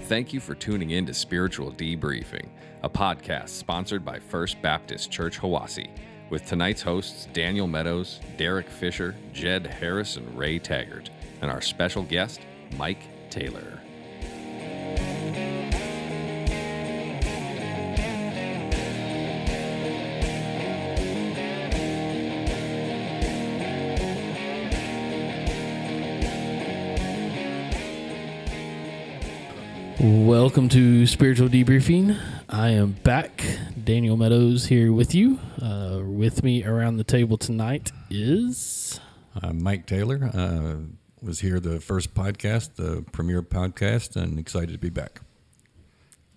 Thank you for tuning in to Spiritual Debriefing, a podcast sponsored by First Baptist Church Hiwassee, with tonight's hosts Daniel Meadows, Derek Fisher, Jed Harris, and Ray Taggart, and our special guest, Mike Taylor. Welcome to Spiritual Debriefing. I am back. Daniel Meadows here with you. With me around the table tonight is... Mike Taylor. Was here the first podcast, the premiere podcast, and excited to be back.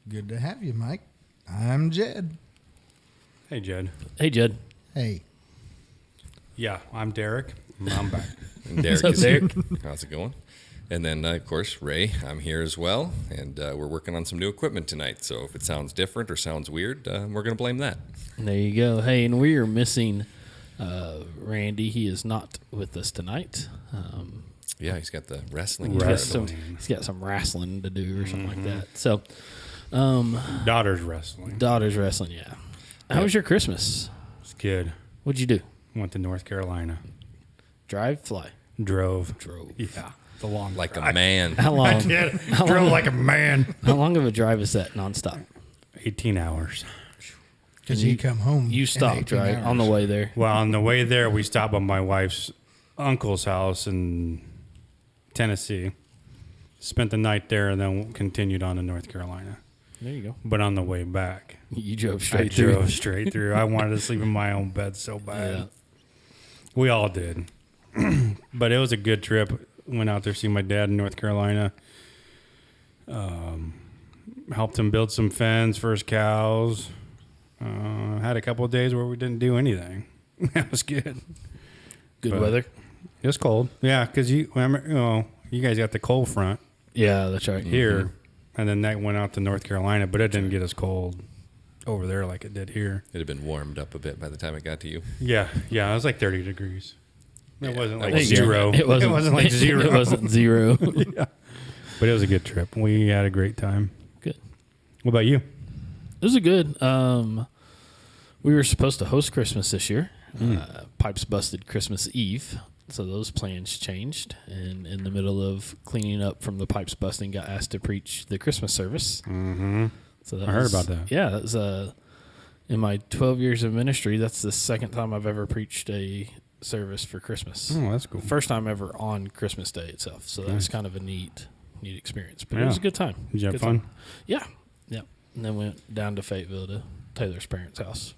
Good to have you, Mike. I'm Jed. Hey, Jed. Hey, Jed. Hey. Yeah, I'm Derek. I'm back. And Derek What's is up, here. Derek? How's it going? And then, of course, Ray, I'm here as well, and we're working on some new equipment tonight, so if it sounds different or sounds weird, we're going to blame that. There you go. Hey, and we are missing Randy. He is not with us tonight. Yeah, he's got the wrestling. He's Wrestling. got some wrestling to do or something like that. So, Daughter's wrestling. daughter's wrestling, yeah. How was your Christmas? It's good. What'd you do? Went to North Carolina. Drive, fly? Drove. Yeah. The long Like drive. a man. How long? Drove like a man. How long of a drive is that nonstop? 18 hours. Because you come home. You in stopped, 18 right? hours. On the way there. Well, on the way there, we stopped at my wife's uncle's house in Tennessee. Spent the night there and then continued on to North Carolina. There you go. But on the way back, You drove I straight through. drove straight through. I wanted to sleep in my own bed so bad. Yeah. We all did. But it was a good trip. Went out there to see my dad in North Carolina. Helped him build some fence for his cows. Had a couple of days where we didn't do anything. That was good. Good But weather. It was cold. Yeah, because you guys got the cold front Yeah, that's right. here, and then that went out to North Carolina, but it didn't get as cold over there like it did here. It had been warmed up a bit by the time it got to you. Yeah, it was like 30 degrees. It wasn't like that was zero. It wasn't like zero. It wasn't zero. Yeah. But it was a good trip. We had a great time. Good. What about you? It was a good. We were supposed to host Christmas this year. Pipes busted Christmas Eve, so those plans changed. And in the middle of cleaning up from the pipes busting, got asked to preach the Christmas service. Mm-hmm. So that I heard about that. Yeah, that was in my 12 years of ministry. That's the second time I've ever preached a service for Christmas. Oh, that's cool. First time ever on Christmas Day itself. So that was Nice. kind of a neat experience. But it Yeah. was a good time. Did you have Good fun? time. Yeah. And then went down to Fayetteville to Taylor's parents' house.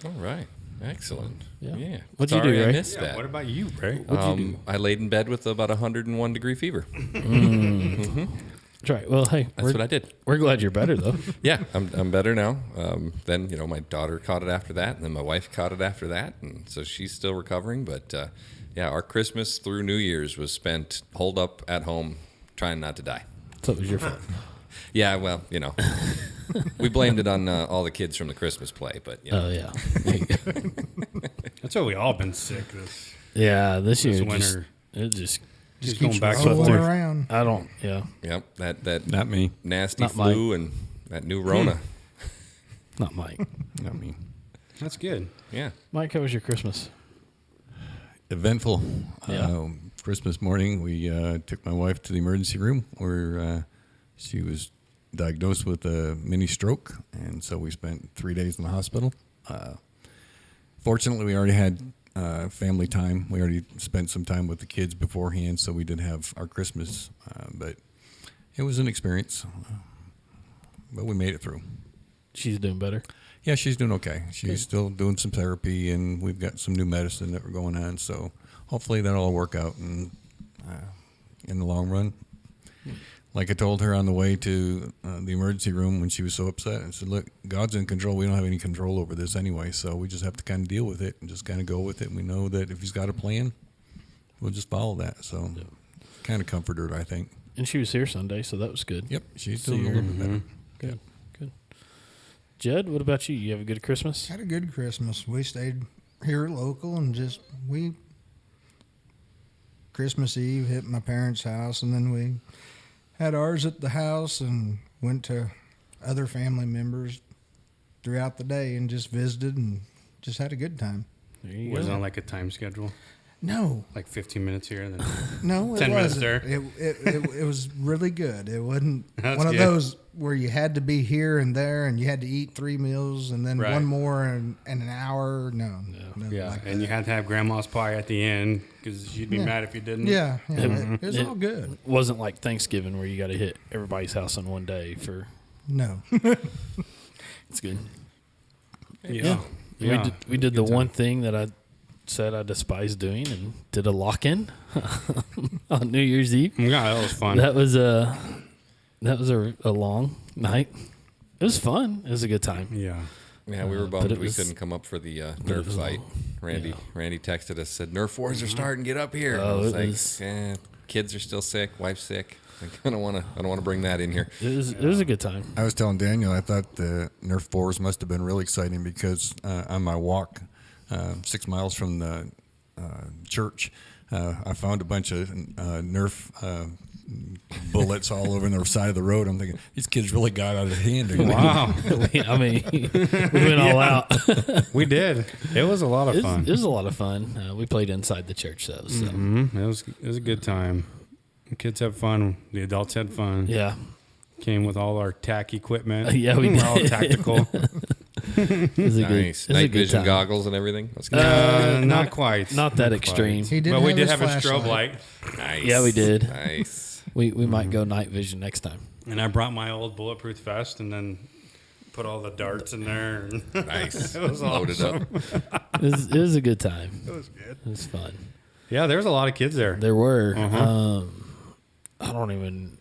All right. Excellent. Yeah. What'd What'd you Sorry do, I Ray? missed Yeah, that. what about you, Ray? What'd you do? I laid in bed with about 101 degree fever. That's right. Well, hey, That's what I did. we're glad you're better, though. Yeah, I'm better now. Then, my daughter caught it after that, and then my wife caught it after that, and so she's still recovering. But, yeah, our Christmas through New Year's was spent holed up at home trying not to die. So it was your fault. Yeah, well, we blamed it on all the kids from the Christmas play, but, Oh, yeah. There you go. That's why we all been sick this This year, winter. it just Just Keeps going back and rolling forth. around. I don't, yeah, yep, that Not me. nasty Not flu and that new Rona. not Mike. Not me. That's good. Yeah. Mike, how was your Christmas? Eventful. Yeah. Christmas morning, we took my wife to the emergency room where she was diagnosed with a mini stroke, and so we spent 3 days in the hospital. Fortunately, we already had family time. We already spent some time with the kids beforehand, so we did have our Christmas, but it was an experience. But we made it through. She's doing better. Yeah, she's doing okay. She's still doing some therapy, and we've got some new medicine that we're going on. So hopefully that'll all work out in the long run. Like I told her on the way to the emergency room when she was so upset, I said, look, God's in control. We don't have any control over this anyway, so we just have to kind of deal with it and just kind of go with it. And we know that if he's got a plan, we'll just follow that. So kind of comforted her, I think. And she was here Sunday, so that was good. Yep, she's See doing a her. little bit better. Good. Jed, what about you? You have a good Christmas? Had a good Christmas. We stayed here local and Christmas Eve hit my parents' house, and then we had ours at the house and went to other family members throughout the day and just visited and just had a good time. There you Was it go. on like a time schedule? No, Like 15 minutes here and then no, it 10 minutes wasn't. there. It was really good. It wasn't That's one of good. those where you had to be here and there and you had to eat 3 meals and then Right. one more and an hour. No, nothing Yeah, like and that. you had to have grandma's pie at the end because she'd be Yeah. mad if you didn't. Yeah, it was It- all good. Wasn't like Thanksgiving where you got to hit everybody's house in one day for. No, It's good. Yeah. We did the Good time. one thing that I said I despise doing and did a lock-in on New Year's Eve. Yeah, that was fun. That was a long night. It was fun. It was a good time. Yeah. Yeah, we were but bummed it we was- couldn't come up for the it Nerf was fight. long. Randy texted us, said Nerf wars are starting. Get up here. And I Oh, was it like, was- kids are still sick. Wife's sick. Like, I don't want to bring that in here. It was a good time. I was telling Daniel I thought the Nerf 4s must have been really exciting because on my walk 6 miles from the church, I found a bunch of Nerf bullets all over the side of the road. I'm thinking, these kids really got out of hand. Wow. I mean, we went all out. We did. It was a lot of It fun. was a lot of fun. We played inside the church though. So It was a good time. The kids had fun. The adults had fun. yeah, Came with all our tack equipment. Yeah, we We're all did. tactical. it was a Nice. good, it was a Night good vision time. goggles and everything. That's good. Not quite. Not that quite. extreme. he did. But we have did his have a strobe flashlight. light. Nice. Yeah, we did. Nice. We might go night vision next time. And I brought my old bulletproof vest and then put all the darts in there. And Nice. It was Loaded up. It was a good time. it was good. It was fun. Yeah, there was a lot of kids there. There were. Uh-huh. I don't even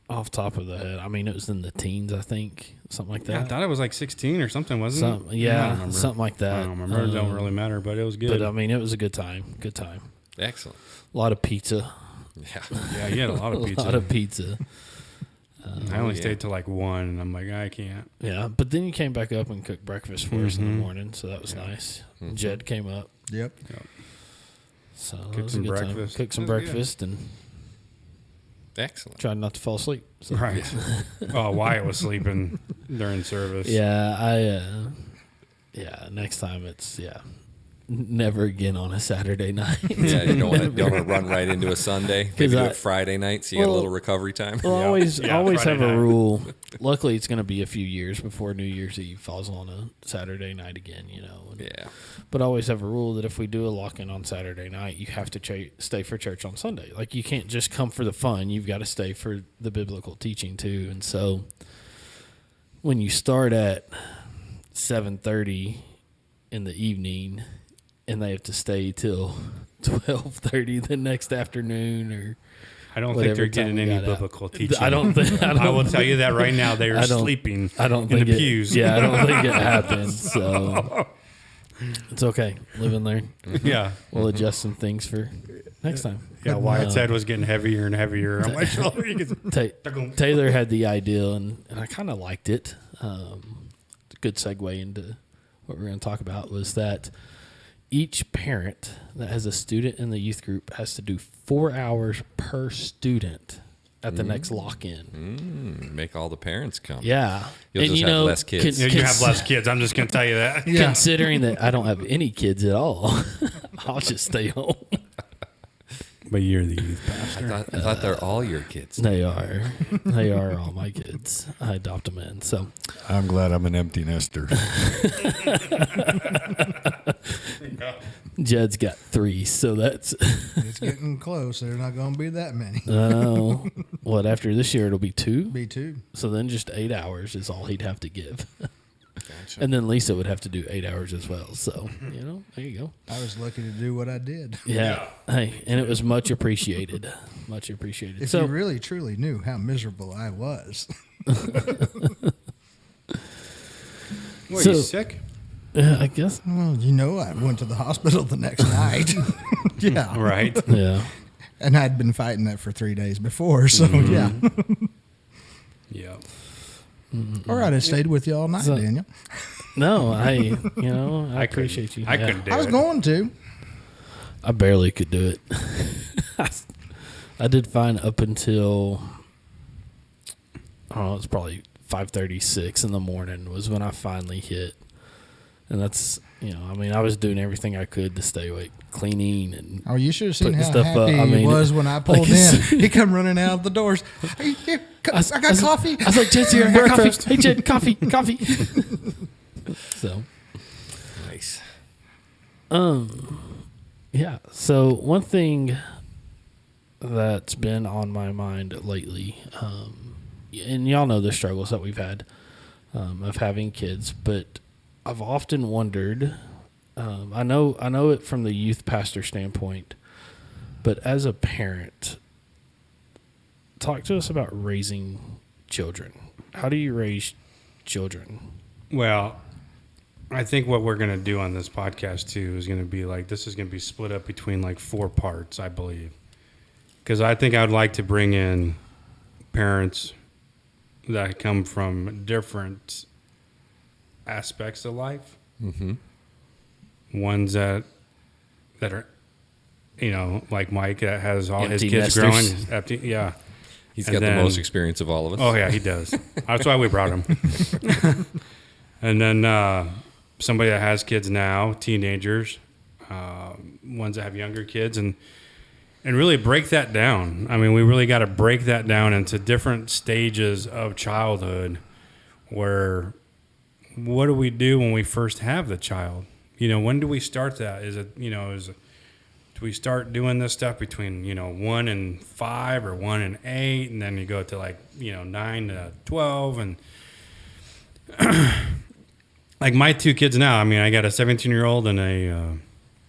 off top of the head. I mean, it was in the teens, I think, something like Yeah, I that. thought it was like 16 or something, wasn't it? Something, yeah, I don't remember. something like that. I don't remember. It don't really matter, but it was good. But I mean, it was a good time. Good time. Excellent. A lot of pizza. Yeah. yeah, you had a lot of pizza. A lot of pizza. I only yeah. stayed till like 1, and I'm like, I can't. Yeah, but then you came back up and cooked breakfast for us in the Mhm. morning, so that was nice. Jed came up, Yep. so that Cooked was some a good time. breakfast. Cooked some That was good. breakfast and Excellent. tried not to fall asleep. So. Right. Oh, Wyatt was sleeping during service. Yeah, next time it's never again on a Saturday night. Yeah, you don't want to run right into a Sunday. Maybe 'Cause do I- it Friday night so you get a Well- little recovery time. Well, Yeah. always Yeah, always Friday have a night. rule. Luckily, it's going to be a few years before New Year's Eve falls on a Saturday night again, and- Yeah. But I always have a rule that if we do a lock-in on Saturday night, you have to stay for church on Sunday. Like, you can't just come for the fun. You've got to stay for the biblical teaching, too. And so when you start at 7:30 in the evening and they have to stay till 12:30 the next afternoon or I don't think whatever they're time getting we any got out. biblical teaching. I don't think. I will tell you that right now. They are I don't- sleeping I don't in think the it, pews. Yeah, I don't think it happens. So it's okay. Live and learn. Yeah. We'll adjust some things for next time. Yeah, Wyatt's head was getting heavier and heavier on my shoulder. You could- Taylor had the idea, and I kind of liked it. A good segue into what we're going to talk about was that each parent that has a student in the youth group has to do 4 hours per student at the next lock-in. Make all the parents come. Yeah. You'll just have less kids. You have less kids. I'm just going to tell you that. Considering that I don't have any kids at all, I'll just stay home. But you're the youth pastor. I thought they're all your kids. They are. They are all my kids. I adopt them in. So I'm glad I'm an empty nester. Jed's got 3, so that's It's getting close. There's not going to be that many. what after this year it'll be 2. Be two. So then just 8 hours is all he'd have to give. And then Lisa would have to do 8 hours as well. So, there you go. I was lucky to do what I did. Yeah. Hey, and it was much appreciated. Much appreciated. If So you really truly knew how miserable I was. What, So- you sick? I guess. Well, I went to the hospital the next night. Yeah. Right. Yeah. And I'd been fighting that for 3 days before. So, yeah. Yeah. All right. I stayed with you all night, So- Daniel. No, I couldn't- appreciate you. I Yeah. couldn't do I was it. going to. I barely could do it. I did fine up until it's probably 5:36 in the morning was when I finally hit. And that's, I was doing everything I could to stay awake, cleaning and Oh, you should have seen putting how stuff happy up. he was when I pulled like, in. He come running out of the doors. Hey, here, I got coffee. I was like, Jed's here. I got coffee. Hey, Jed, coffee. So, Nice. yeah. So one thing that's been on my mind lately, and y'all know the struggles that we've had of having kids, but I've often wondered. I know it from the youth pastor standpoint, but as a parent, talk to us about raising children. How do you raise children? Well, I think what we're going to do on this podcast too is going to be this is going to be split up between 4 parts, I believe. Because I think I would like to bring in parents that come from different aspects of life. Mm-hmm. Ones that are, like Mike that has all Empty his kids nesters. growing. Empty, yeah. He's And got then- the most experience of all of us. Oh yeah, he does. That's why we brought him. And then somebody that has kids now, teenagers, ones that have younger kids, and really break that down. I mean, we really got to break that down into different stages of childhood. Where, what do we do when we first have the child? When do we start that? Do we start doing this stuff between 1 and 5 or 1 and 8, and then you go to 9 to 12, and like my 2 kids now. I mean, I got a 17-year-old and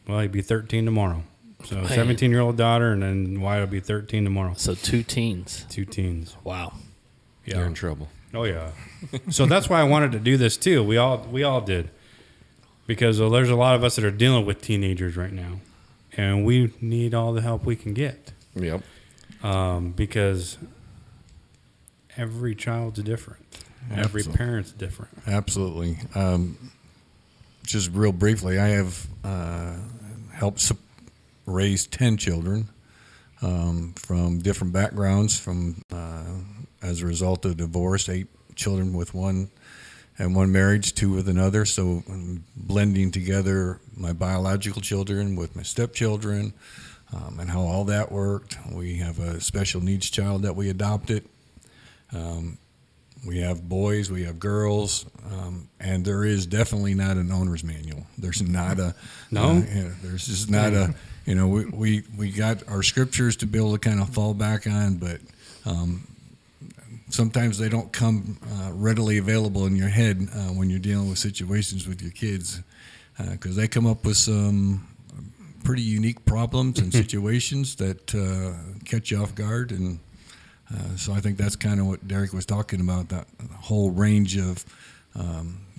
he'd be 13 tomorrow. So Man. 17-year-old daughter, and then Wyatt will be 13 tomorrow. So 2 teens. 2 teens. Wow. Yeah. You're in trouble. Oh yeah. So that's why I wanted to do this too. We all did, because there's a lot of us that are dealing with teenagers right now, and we need all the help we can get. Yep. Because every child's different. Every Absolutely. parent's different. Absolutely. Just real briefly, I have helped raise 10 children from different backgrounds, as a result of divorce, 8 children with one marriage, 2 with another. So blending together my biological children with my stepchildren, and how all that worked. We have a special needs child that we adopted. We have boys, we have girls, and there is definitely not an owner's manual. There's not a No? there's just not a we got our scriptures to be able to kind of fall back on, but sometimes they don't come readily available in your head when you're dealing with situations with your kids, because they come up with some pretty unique problems and situations that catch you off guard. And so I think that's kind of what Derek was talking about, that whole range of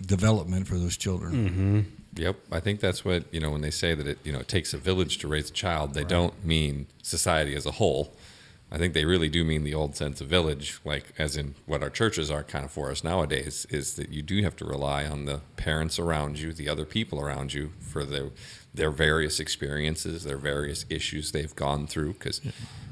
development for those children. Mm-hmm. Yep. I think that's what, when they say that it takes a village to raise a child, they don't mean society as a whole. I think they really do mean the old sense of village, like as in what our churches are kind of for us nowadays, is that you do have to rely on the parents around you, the other people around you, for their various experiences, their various issues they've gone through, because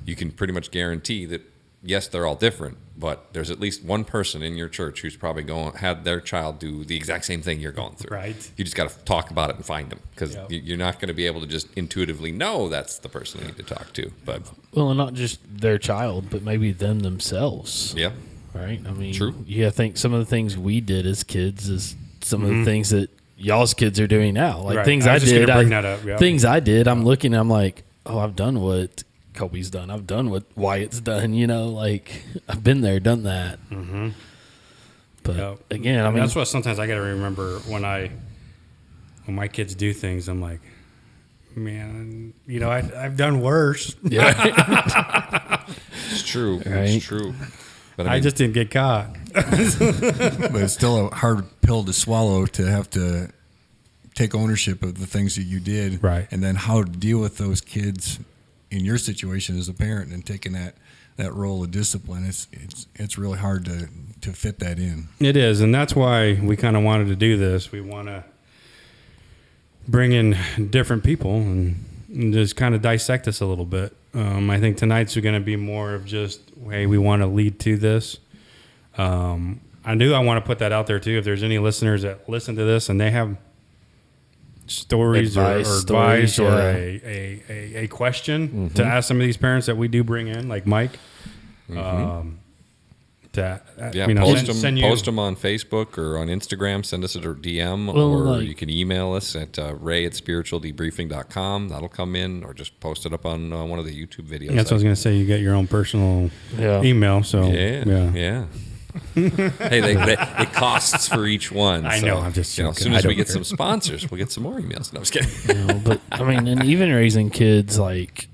you can pretty much guarantee that, yes, they're all different, but there's at least one person in your church who's probably had their child do the exact same thing you're going through. Right. You just got to talk about it and find them, because Yep. you're not going to be able to just intuitively know that's the person you need to talk to. But Well, and not just their child, but maybe them themselves. yeah, Right? I mean, True. I think some of the things we did as kids is some of the things that y'all's kids are doing now. Like Right. things I I was just did. gonna bring that up, yeah. Things I did, I'm looking, I'm like, oh, I've done what Kobe's done. I've done what Wyatt's done, like I've been there, done that. Mm-hmm. But Yep. again, I mean, that's what sometimes I got to remember when my kids do things. I'm like, man, I've done worse. yeah. it's true. Right. It's true. But I just didn't get caught. But it's still a hard pill to swallow, to have to take ownership of the things that you did, Right. and then how to deal with those kids in your situation as a parent, and taking that role of discipline. It's really hard to fit that in. It is, and that's why we kind of wanted to do this. We want to bring in different people and just kind of dissect this a little bit. I think tonight's going to be more of just, hey, we want to lead to this. I want to put that out there too. If there's any listeners that listen to this and they have stories or advice or a question to ask some of these parents that we do bring in, like Mike, post them on Facebook or on Instagram. Send us a DM, or you can email us at ray@spiritualdebriefing.com. That'll come in, or just post it up on one of the YouTube videos. Yeah, that's what I was going to say. You get your own personal email. So yeah. Hey, it costs for each one. I know. I'm just joking. As soon as we get some sponsors, we'll get some more emails. No, I'm just kidding. But I mean, and even raising kids like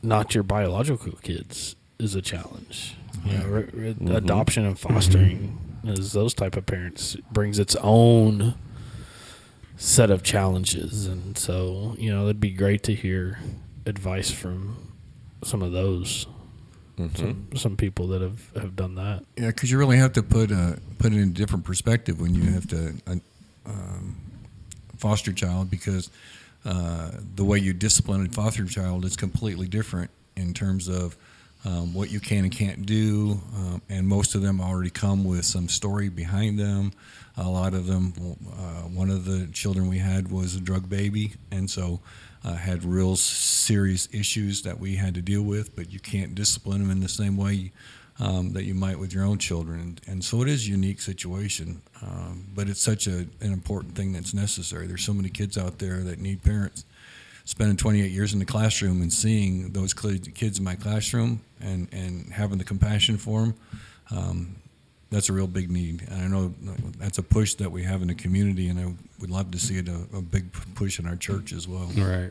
not your biological kids is a challenge. Adoption and fostering as those type of parents brings its own set of challenges, and so it'd be great to hear advice from some of those. Some people that have done that. Yeah, because you really have to put it in a different perspective when you have to foster child, because the way you discipline a foster child is completely different in terms of what you can and can't do, and most of them already come with some story behind them. A lot of them, one of the children we had was a drug baby, and so had real serious issues that we had to deal with, but you can't discipline them in the same way that you might with your own children. And so it is a unique situation, but it's such an important thing that's necessary. There's so many kids out there that need parents. Spending 28 years in the classroom and seeing those kids in my classroom and having the compassion for them, that's a real big need. And I know that's a push that we have in the community, and I would love to see it a big push in our church as well. Right.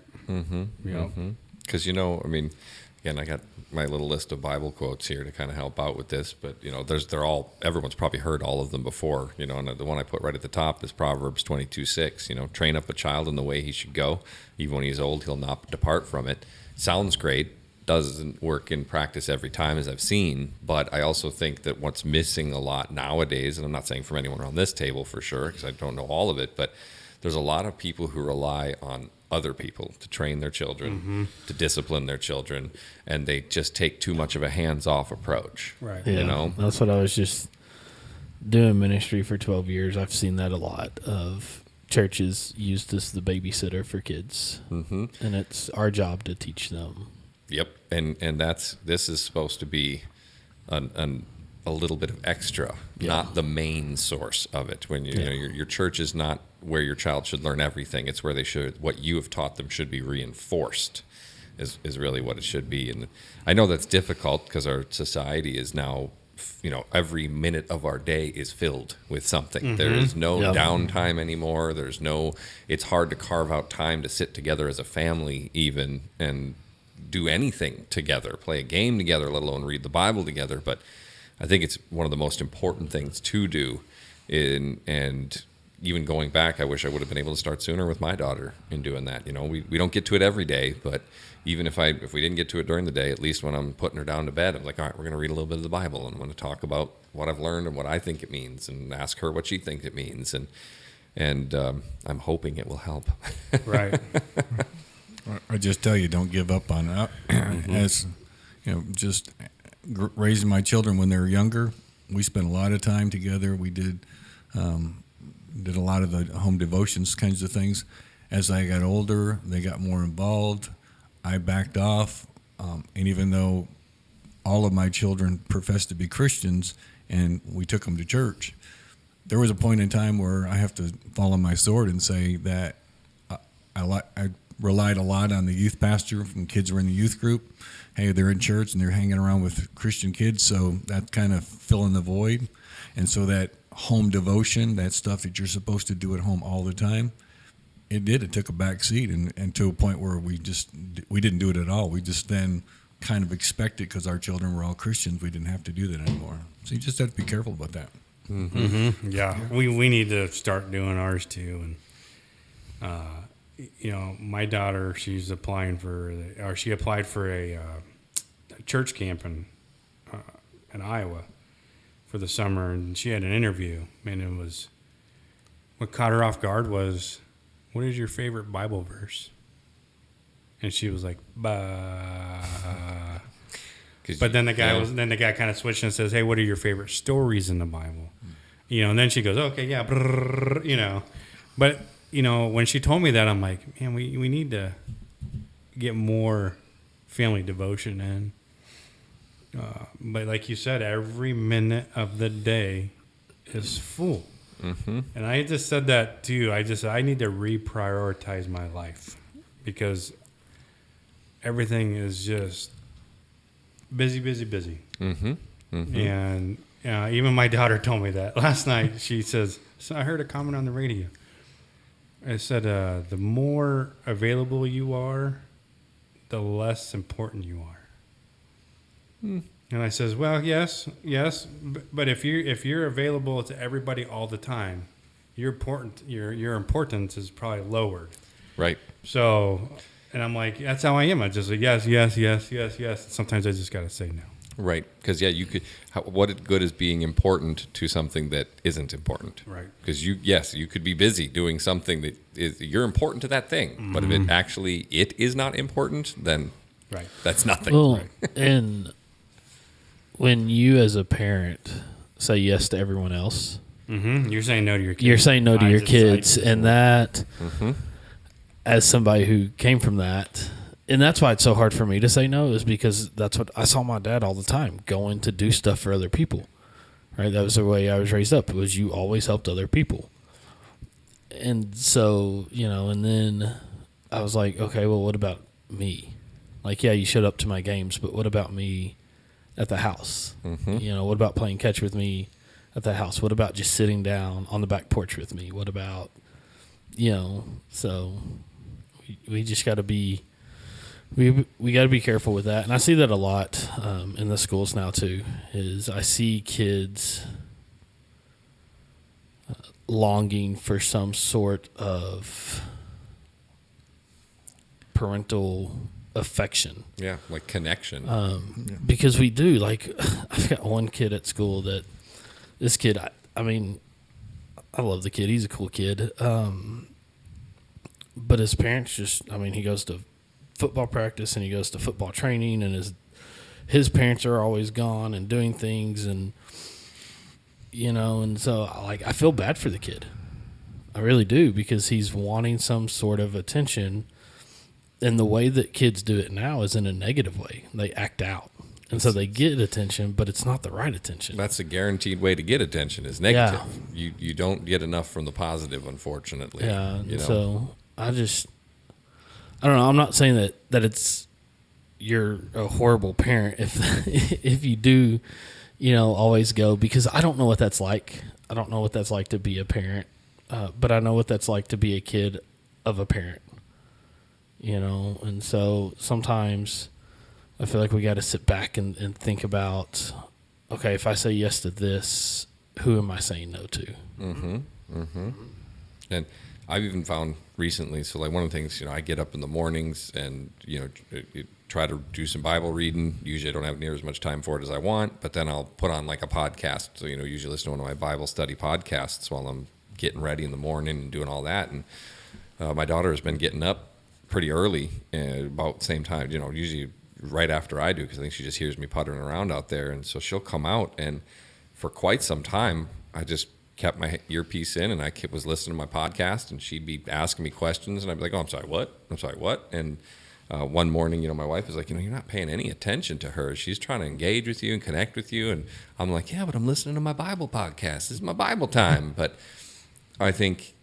Because, again, I got my little list of Bible quotes here to kind of help out with this, but everyone's probably heard all of them before, and the one I put right at the top is Proverbs 22:6. Train up a child in the way he should go, even when he's old, he'll not depart from it. Sounds great, doesn't work in practice every time, as I've seen, but I also think that what's missing a lot nowadays, and I'm not saying from anyone around this table for sure, because I don't know all of it, but there's a lot of people who rely on other people to train their children, to discipline their children, and they just take too much of a hands-off approach. Right. Yeah, that's what I was just doing ministry for 12 years. I've seen that a lot of churches used as the babysitter for kids, and it's our job to teach them. Yep, and this is supposed to be a little bit of extra, not the main source of it. When your church is not where your child should learn everything; it's where what you have taught them should be reinforced. Is really what it should be. And I know that's difficult because our society is now, every minute of our day is filled with something. There is no downtime anymore. It's hard to carve out time to sit together as a family even and do anything together, play a game together, let alone read the Bible together. But I think it's one of the most important things to do. And even going back, I wish I would have been able to start sooner with my daughter in doing that. We don't get to it every day, but even if we didn't get to it during the day, at least when I'm putting her down to bed, I'm like, all right, we're going to read a little bit of the Bible, and I'm going to talk about what I've learned and what I think it means, and ask her what she thinks it means, and I'm hoping it will help. Right. I just tell you, don't give up on it. As just raising my children when they were younger, we spent a lot of time together. We did a lot of the home devotions kinds of things. As I got older, they got more involved. I backed off, and even though all of my children professed to be Christians and we took them to church, there was a point in time where I have to fall on my sword and say that I relied a lot on the youth pastor when kids were in the youth group. Hey, they're in church and they're hanging around with Christian kids, so that kind of filling the void. And so that home devotion, that stuff that you're supposed to do at home all the time, it took a back seat and to a point where we didn't do it at all. We just then kind of expected, because our children were all Christians, we didn't have to do that anymore. So you just have to be careful about that. Yeah, we need to start doing ours too. And my daughter, she applied for a church camp in Iowa for the summer, and she had an interview. And what caught her off guard was, what is your favorite Bible verse? And she was like, bah. But then the guy kind of switched and says, "Hey, what are your favorite stories in the Bible?" And then she goes, "Okay, yeah, brrr," But when she told me that, I'm like, man, we need to get more family devotion in. But like you said, every minute of the day is full. Mm-hmm. And I just said that too. I need to reprioritize my life because everything is just busy. Mm-hmm. Mm-hmm. And even my daughter told me that last night. She says, "So I heard a comment on the radio. It said, the more available you are, the less important you are." And I says, "Well, yes, but if you're available to everybody all the time, your importance is probably lowered." Right. So, and I'm like, that's how I am. I just say yes. Sometimes I just got to say no. Right. Because you could. What good is being important to something that isn't important? Right. Because you could be busy doing something that you're important to that thing, but if it is not important, then that's nothing. Well, and when you as a parent say yes to everyone else, you're saying no to your kids. You're saying no to your kids, and that, as somebody who came from that, and that's why it's so hard for me to say no, is because that's what I saw my dad all the time, going to do stuff for other people. Right? That was the way I was raised up. It was you always helped other people. And so, and then I was like, okay, well, what about me? Like, yeah, you showed up to my games, but what about me at the house? What about playing catch with me at the house? What about just sitting down on the back porch with me? What about, so we just got to be, we got to be careful with that. And I see that a lot in the schools now too, is I see kids longing for some sort of parental affection. Yeah, like connection. Because we do. Like, I've got one kid at school that, this kid, I mean, I love the kid. He's a cool kid. But his parents he goes to football practice and he goes to football training, and his parents are always gone and doing things, and and so I feel bad for the kid. I really do, because he's wanting some sort of attention, and the way that kids do it now is in a negative way. They act out, and so they get attention, but it's not the right attention. That's a guaranteed way to get attention, is negative. Yeah. You don't get enough from the positive, unfortunately. Yeah, so I don't know. I'm not saying that it's you're a horrible parent if you do, always go, because I don't know what that's like. I don't know what that's like to be a parent, but I know what that's like to be a kid of a parent. And so sometimes I feel like we got to sit back and think about, okay, if I say yes to this, who am I saying no to? And I've even found recently, so like one of the things, I get up in the mornings and, try to do some Bible reading. Usually I don't have near as much time for it as I want, but then I'll put on like a podcast. So, usually listen to one of my Bible study podcasts while I'm getting ready in the morning and doing all that. And my daughter has been getting up pretty early, about the same time, usually right after I do, because I think she just hears me puttering around out there. And so she'll come out, and for quite some time, I just kept my earpiece in, and I was listening to my podcast, and she'd be asking me questions, and I'd be like, "Oh, I'm sorry, what?" And one morning, my wife was like, "You're not paying any attention to her. She's trying to engage with you and connect with you." And I'm like, "Yeah, but I'm listening to my Bible podcast. This is my Bible time." But I think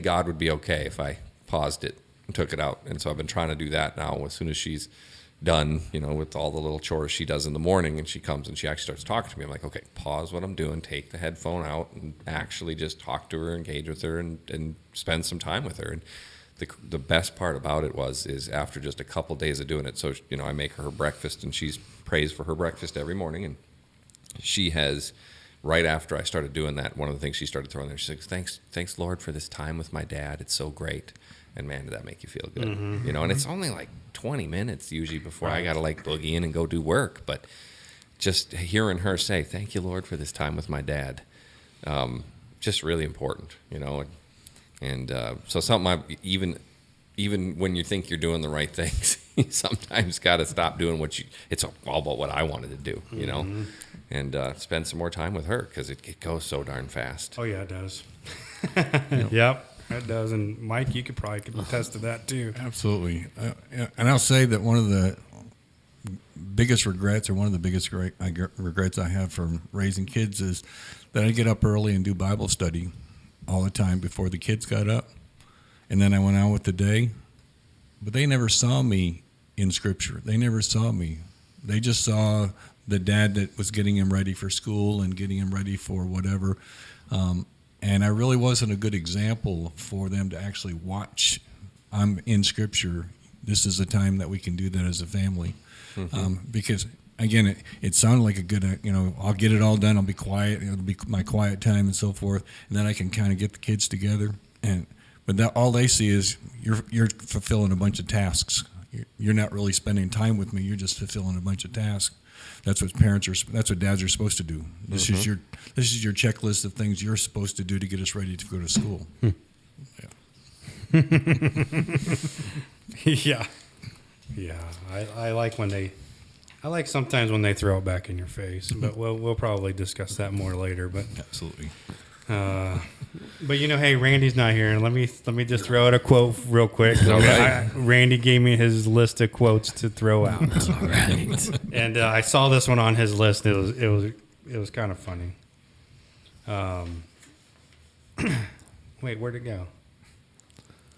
God would be okay if I paused it and took it out. And so I've been trying to do that now. As soon as she's done, with all the little chores she does in the morning, and she comes and she actually starts talking to me, I'm like, okay, pause what I'm doing, take the headphone out, and actually just talk to her, engage with her, and spend some time with her. And the best part about it is after just a couple days of doing it, so I make her breakfast, and she's praised for her breakfast every morning, and she has, right after I started doing that, one of the things she started throwing there, she's like, thanks Lord for this time with my dad, it's so great. And man, did that make you feel good? And it's only like 20 minutes usually before I got to like boogie in and go do work. But just hearing her say, "Thank you, Lord, for this time with my dad," just really important, And so something even when you think you're doing the right things, sometimes got to stop doing it's all about what I wanted to do, you know, and spend some more time with her because it goes so darn fast. Oh, yeah, it does. Yep, it does. And Mike, you could probably attest to that too. Absolutely. And I'll say that one of the biggest regrets, or one of the biggest regrets I have from raising kids, is that I get up early and do Bible study all the time before the kids got up. And then I went on with the day. But they never saw me in Scripture. They never saw me. They just saw the dad that was getting him ready for school and getting him ready for whatever. And I really wasn't a good example for them to actually watch. I'm in Scripture. This is a time that we can do that as a family. Because, again, it sounded like a good, I'll get it all done. I'll be quiet. It'll be my quiet time and so forth. And then I can kind of get the kids together. But all they see is you're fulfilling a bunch of tasks. You're not really spending time with me. You're just fulfilling a bunch of tasks. That's what that's what dads are supposed to do. This is your checklist of things you're supposed to do to get us ready to go to school. Yeah. Yeah. I like sometimes when they throw it back in your face, but we'll probably discuss that more later. But Absolutely. But hey, Randy's not here, and let me just throw out a quote real quick. All right. Randy gave me his list of quotes to throw out. All right. And I saw this one on his list. It was kind of funny. Wait, where'd it go?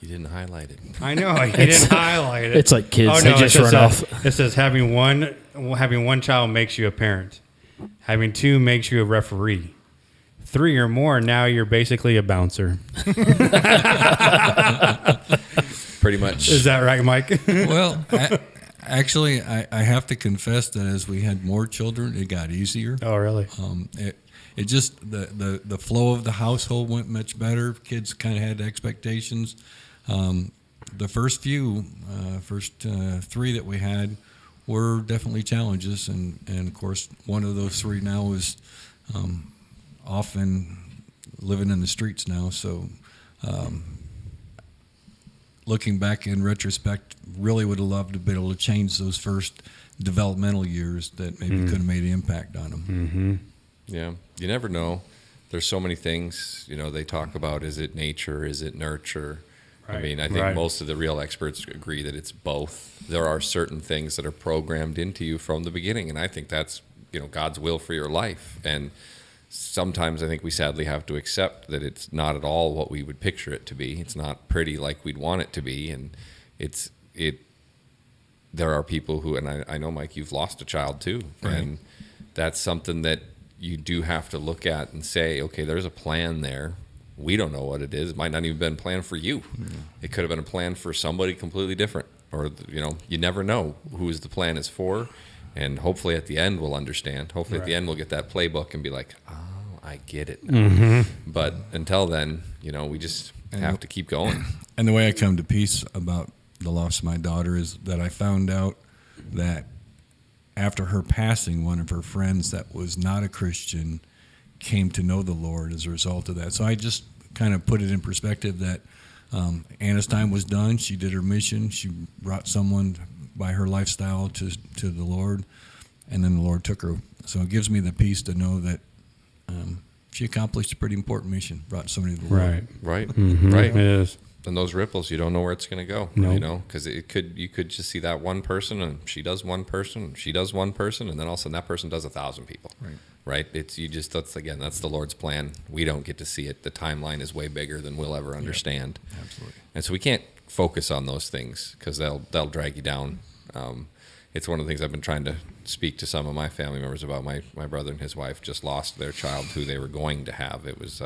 You didn't highlight it. I know he didn't highlight it. It's like kids; they just it run says, off. It says having one child makes you a parent. Having two makes you a referee. 3 or more, now you're basically a bouncer. Pretty much. Is that right, Mike? Well, actually, I have to confess that as we had more children, it got easier. Oh, really? It just the flow of the household went much better. Kids kind of had expectations. The first 3 that we had were definitely challenges, and of course one of those 3 now is often living in the streets now. So looking back in retrospect, really would have loved to be able to change those first developmental years that maybe could have made an impact on them. Mm-hmm. Yeah, you never know. There's so many things, they talk about, is it nature, is it nurture? Right. I mean, I think most of the real experts agree that it's both. There are certain things that are programmed into you from the beginning, and I think that's, God's will for your life. And sometimes I think we sadly have to accept that it's not at all what we would picture it to be. It's not pretty like we'd want it to be, and there are people who, and I know, Mike, you've lost a child too, right. And that's something that you do have to look at and say, okay, there's a plan there. We don't know what it is. It might not even been planned for you. It could have been a plan for somebody completely different, or you never know who the plan is for. And hopefully at the end we'll understand. Hopefully at the end we'll get that playbook and be like, oh, I get it now. Mm-hmm. But until then, we just have to keep going. And the way I come to peace about the loss of my daughter is that I found out that after her passing, one of her friends that was not a Christian came to know the Lord as a result of that. So I just kind of put it in perspective that Anna's time was done. She did her mission. She brought someone by her lifestyle to the Lord, and then the Lord took her. So it gives me the peace to know that she accomplished a pretty important mission, brought somebody to the Lord. Right. Mm-hmm. Right. It is. And those ripples, you don't know where it's going to go. No. Because you could just see that one person, and she does one person, and she does one person, and then all of a sudden that person does 1,000 people. Right. That's the Lord's plan. We don't get to see it. The timeline is way bigger than we'll ever understand. Yeah, absolutely. And so we can't focus on those things because they'll drag you down. It's one of the things I've been trying to speak to some of my family members about. My brother and his wife just lost their child who they were going to have. It was,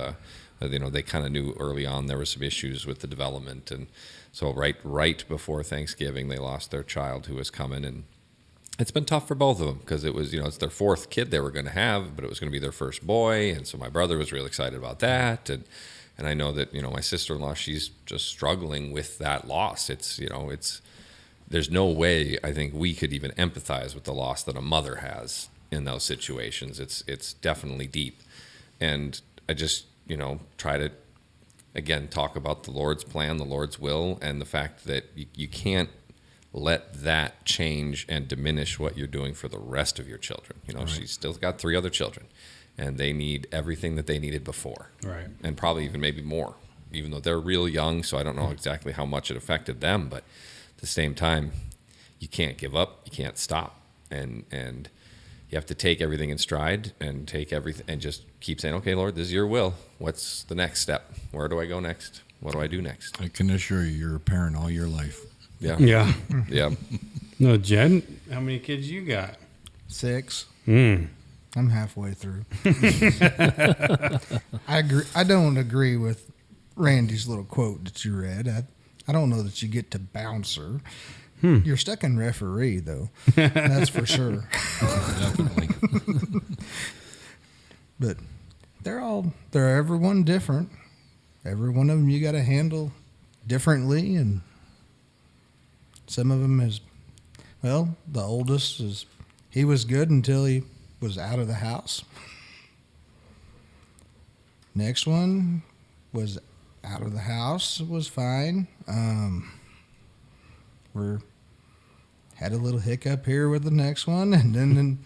they kind of knew early on there were some issues with the development. And so right before Thanksgiving, they lost their child who was coming. And it's been tough for both of them because it was, it's their 4th kid they were going to have, but it was going to be their first boy. And so my brother was really excited about that. And I know that, my sister-in-law, she's just struggling with that loss. There's no way I think we could even empathize with the loss that a mother has in those situations. It's definitely deep. And I just, try to, again, talk about the Lord's plan, the Lord's will, and the fact that you can't let that change and diminish what you're doing for the rest of your children. She's still got 3 other children, and they need everything that they needed before. Right. And probably even maybe more, even though they're real young, so I don't know exactly how much it affected them, but at the same time, you can't give up, you can't stop, and you have to take everything in stride and take everything and just keep saying, okay, Lord, this is your will. What's the next step? Where do I go next? What do I do next? I can assure you, you're a parent all your life. Yeah. Yeah. Yeah. No, Jen, how many kids you got? 6. Mm. I'm halfway through. I agree. I don't agree with Randy's little quote that you read. I don't know that you get to bouncer. You're stuck in referee, though. That's for sure. Definitely. But they're everyone different. Every one of them you got to handle differently, and some of them is, well, the oldest is, he was good until he was out of the house. Next one was out of the house, was fine. We had a little hiccup here with the next one, and then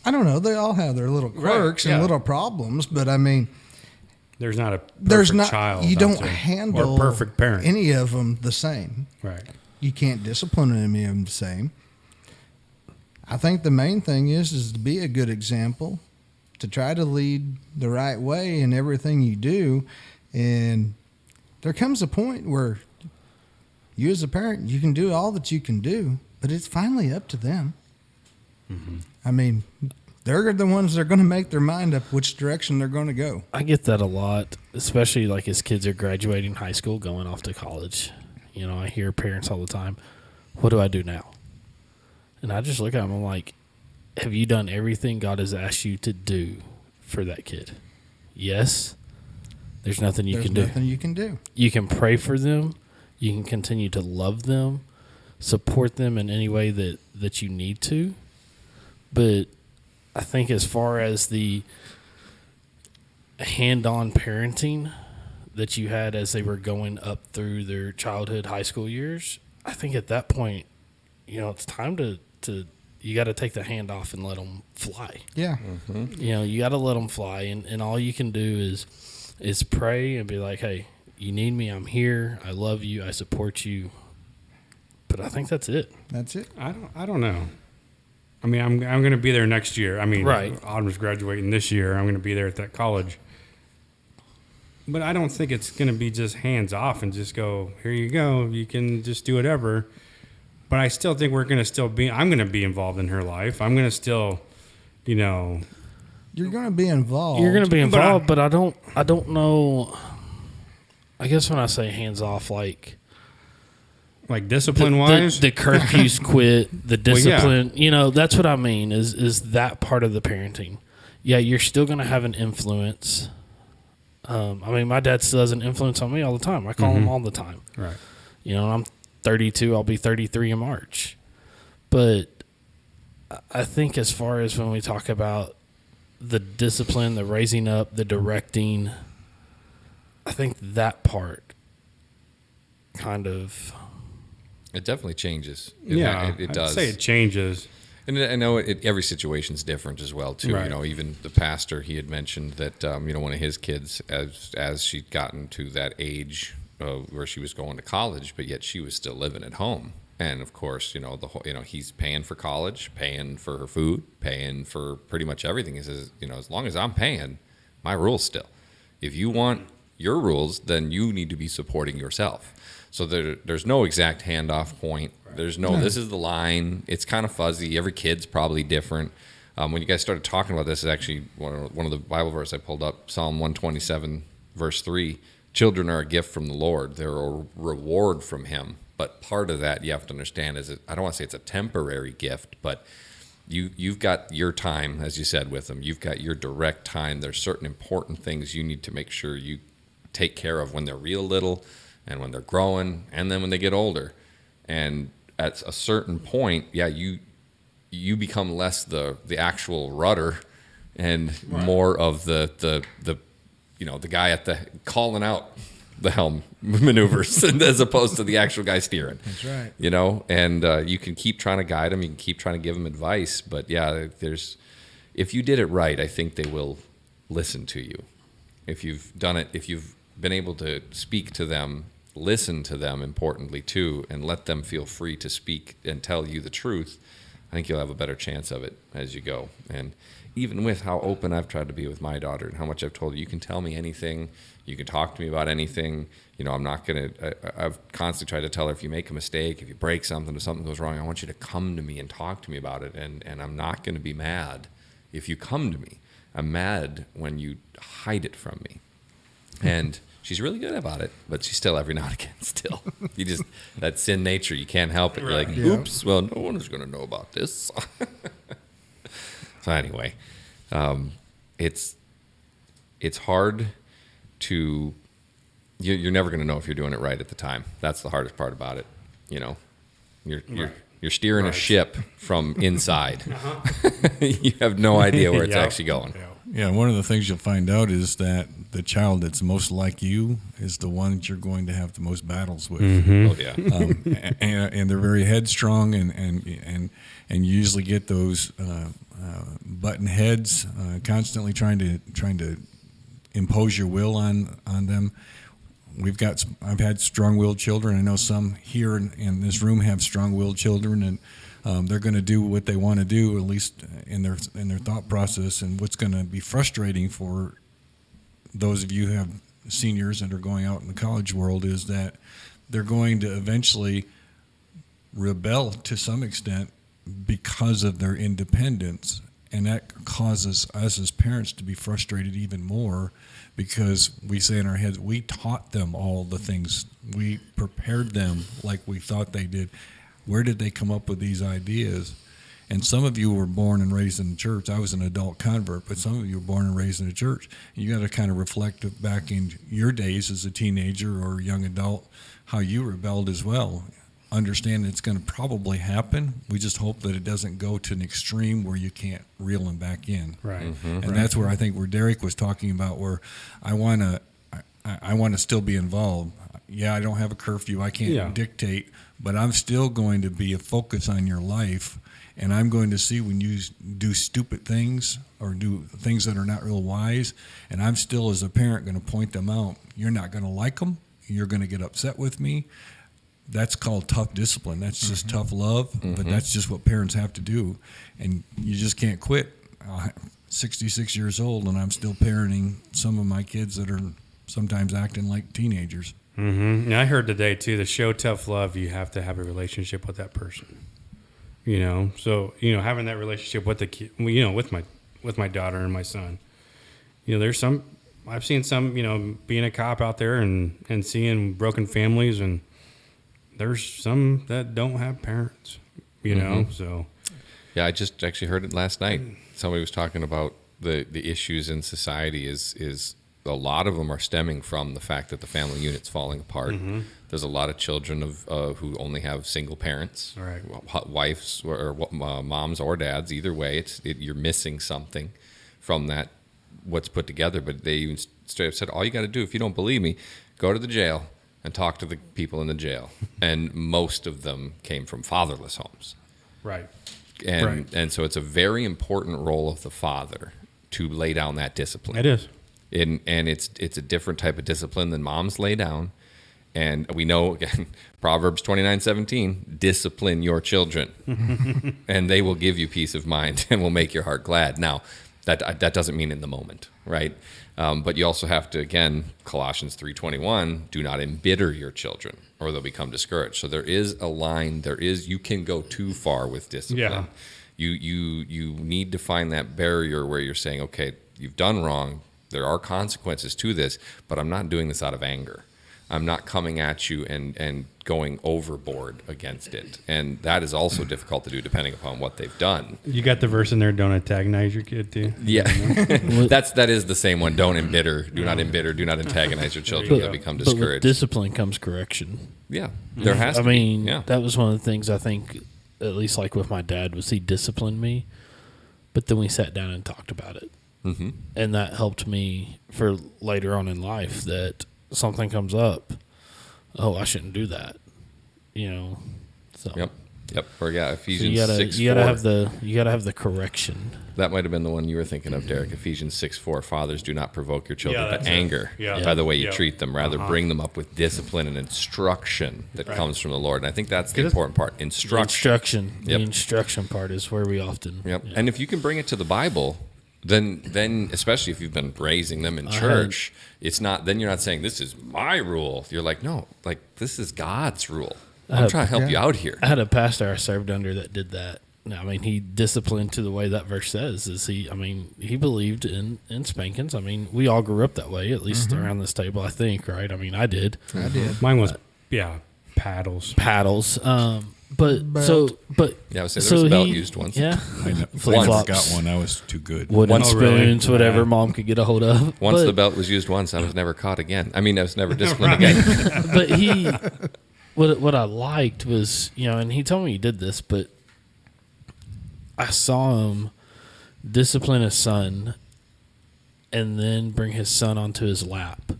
I don't know. They all have their little quirks and little problems, but I mean, there's not a perfect child. You out don't there, handle or a perfect parent. any of them the same. Right. You can't discipline any of them the same. I think the main thing is to be a good example, to try to lead the right way in everything you do. And there comes a point where you as a parent, you can do all that you can do, but it's finally up to them. Mm-hmm. I mean, they're the ones that are going to make their mind up which direction they're going to go. I get that a lot, especially like as kids are graduating high school, going off to college. I hear parents all the time, what do I do now? And I just look at them, I'm like, have you done everything God has asked you to do for that kid? Yes. There's nothing you can do. There's nothing you can do. You can pray for them. You can continue to love them, support them in any way that you need to. But I think as far as the hand-on parenting that you had as they were going up through their childhood, high school years, I think at that point, it's time to you got to take the hand off and let them fly. Yeah. Mm-hmm. You got to let them fly, and all you can do is pray and be like, hey, you need me, I'm here, I love you, I support you. But I think that's it. That's it. I don't know. I mean, I'm going to be there next year. I mean, right. Autumn's graduating this year. I'm going to be there at that college. But I don't think it's going to be just hands off and just go, here you go, you can just do whatever. But I still think I'm going to be involved in her life. I'm going to still, You're going to be involved. You're going to be involved, but I don't know. I guess when I say hands off, like discipline-wise? The curfews quit, the discipline, that's what I mean is that part of the parenting. Yeah, you're still going to have an influence. I mean, my dad still has an influence on me all the time. I call him all the time. Right. I'm 32. I'll be 33 in March. But I think as far as when we talk about the discipline, the raising up, the directing, I think that part kind of... It definitely changes. It does. I'd say it changes. And I know every situation's different as well, too. Right. Even the pastor, he had mentioned that, one of his kids, as she'd gotten to that age where she was going to college, but yet she was still living at home. And, of course, the whole, he's paying for college, paying for her food, paying for pretty much everything. He says, as long as I'm paying, my rules still. If you want your rules, then you need to be supporting yourself. So there's no exact handoff point. There's no, this is the line. It's kind of fuzzy. Every kid's probably different. When you guys started talking about this, is actually one of the Bible verses I pulled up, Psalm 127, verse 3. Children are a gift from the Lord. They're a reward from him. But part of that you have to understand is, I don't want to say it's a temporary gift, but you've got your time, as you said, with them. You've got your direct time. There's certain important things you need to make sure you take care of when they're real little, and when they're growing, and then when they get older. And at a certain point, you become less the actual rudder and more of the guy at the calling out the helm maneuvers as opposed to the actual guy steering. That's right. You know, and you can keep trying to guide them. You can keep trying to give them advice. But yeah, if you did it right, I think they will listen to you. If you've done it, if you've been able to speak to them, listen to them, importantly too, and let them feel free to speak and tell you the truth, I think you'll have a better chance of it as you go. And even with how open I've tried to be with my daughter and how much I've told her, you can tell me anything, you can talk to me about anything. You know, I'm not going to, I've constantly tried to tell her, if you make a mistake, if you break something, if something goes wrong, I want you to come to me and talk to me about it. And I'm not going to be mad if you come to me. I'm mad when you hide it from me. And she's really good about it, but she's still every now and again still. You just, that's in nature. You can't help it. You're like, oops, well, no one is going to know about this. So anyway, it's hard to, you're never going to know if you're doing it right at the time. That's the hardest part about it. You know, you're steering a ship from inside. You have no idea where it's actually going. Yeah, one of the things you'll find out is that the child that's most like you is the one that you're going to have the most battles with. Oh yeah, and they're very headstrong, and you usually get those button heads constantly trying to impose your will on them. I've had strong-willed children. I know some here in this room have strong-willed children, and they're going to do what they want to do, at least in their thought process. And what's going to be frustrating for those of you who have seniors that are going out in the college world is that they're going to eventually rebel to some extent because of their independence. And that causes us as parents to be frustrated even more, because we say in our heads, we taught them all the things. We prepared them like we thought they did. Where did they come up with these ideas? And some of you were born and raised in the church. I was an adult convert, but some of you were born and raised in the church. You got to kind of reflect back in your days as a teenager or a young adult, how you rebelled as well. Understand it's going to probably happen. We just hope that it doesn't go to an extreme where you can't reel them back in. Right. And that's where I think where Derek was talking about, where I want to still be involved. Yeah, I don't have a curfew. I can't dictate, but I'm still going to be a focus on your life, and I'm going to see when you do stupid things or do things that are not real wise, and I'm still, as a parent, going to point them out. You're not going to like them. You're going to get upset with me. That's called tough discipline. That's just tough love, but that's just what parents have to do, and you just can't quit. I'm 66 years old, and I'm still parenting some of my kids that are sometimes acting like teenagers. And I heard today too, to show tough love, you have to have a relationship with that person. You know, so having that relationship with the kid, with my daughter and my son. There's some I've seen some being a cop out there and seeing broken families, and there's some that don't have parents. So yeah, I just actually heard it last night. Somebody was talking about the issues in society is a lot of them are stemming from the fact that the family unit's falling apart. There's a lot of children who only have single parents, right. Wives or moms or dads. Either way, you're missing something from that, what's put together. But they even straight up said, all you got to do, if you don't believe me, go to the jail and talk to the people in the jail. And most of them came from fatherless homes. Right. And so it's a very important role of the father to lay down that discipline. It is. And it's a different type of discipline than moms lay down. And we know, again, Proverbs 29:17, discipline your children, and they will give you peace of mind and will make your heart glad. Now, that doesn't mean in the moment, right? But you also have to, again, Colossians 3:21, do not embitter your children, or they'll become discouraged. So there is a line. You can go too far with discipline. Yeah. You need to find that barrier where you're saying, okay, you've done wrong. There are consequences to this, but I'm not doing this out of anger. I'm not coming at you and going overboard against it. And that is also difficult to do depending upon what they've done. You got the verse in there, don't antagonize your kid too? Yeah. that is the same one. Don't embitter. Do not embitter. Do not antagonize your children. They'll become discouraged. But with discipline comes correction. Yeah. There has to be. Yeah. That was one of the things I think, at least like with my dad, was he disciplined me. But then we sat down and talked about it. And that helped me for later on in life, that something comes up, oh, I shouldn't do that. So Yep. Or yeah, so Ephesians 6:4. you gotta have the correction. That might have been the one you were thinking of, Derek. Ephesians 6:4. Fathers, do not provoke your children Yeah, to that's it. anger Yeah. by the way you Yeah. treat them. Rather, bring them up with discipline and instruction that comes from the Lord. And I think that's the important part. The Instruction. The instruction part is where we often. Yep. Yeah. And if you can bring it to the Bible, then especially if you've been raising them in church, it's not. Then you're not saying this is my rule. You're like, no, like this is God's rule. I'm trying to help you out here. I had a pastor I served under that did that. I mean, he disciplined to the way that verse says. He believed in spankings. I mean, we all grew up that way, at least around this table, I think, right? I mean, I did. I did. Mine was paddles. Paddles. But Belt. Yeah, I would say there was a belt used once. Yeah. I Flip-flops. got one. I was too good. Wooden Oh, really? spoons, whatever Yeah. mom could get a hold of. Once But- the belt was used once, I was never caught again. I mean, I was never disciplined again. But what I liked was, and he told me he did this, but I saw him discipline his son and then bring his son onto his lap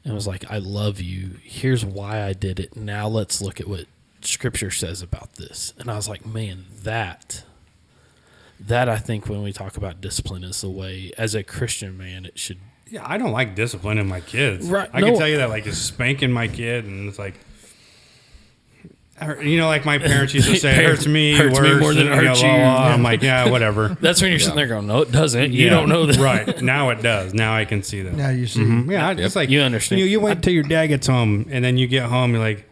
and was like, I love you. Here's why I did it. Now let's look at what Scripture says about this. And I was like, man, that I think when we talk about discipline is the way, as a Christian man, it should. Yeah, I don't like disciplining my kids. Right, I no. can tell you that, like, just spanking my kid, and it's like, like my parents used to say, it hurts me Hurts me worse more than it hurts blah, blah, you. blah. I'm like, yeah, whatever. That's when you're sitting there going, no, it doesn't. You Yeah, don't know that. Right. Now it does. Now I can see that. Now you see. Yeah, it's like You understand. You wait till your dad gets home, and then you get home, you're like,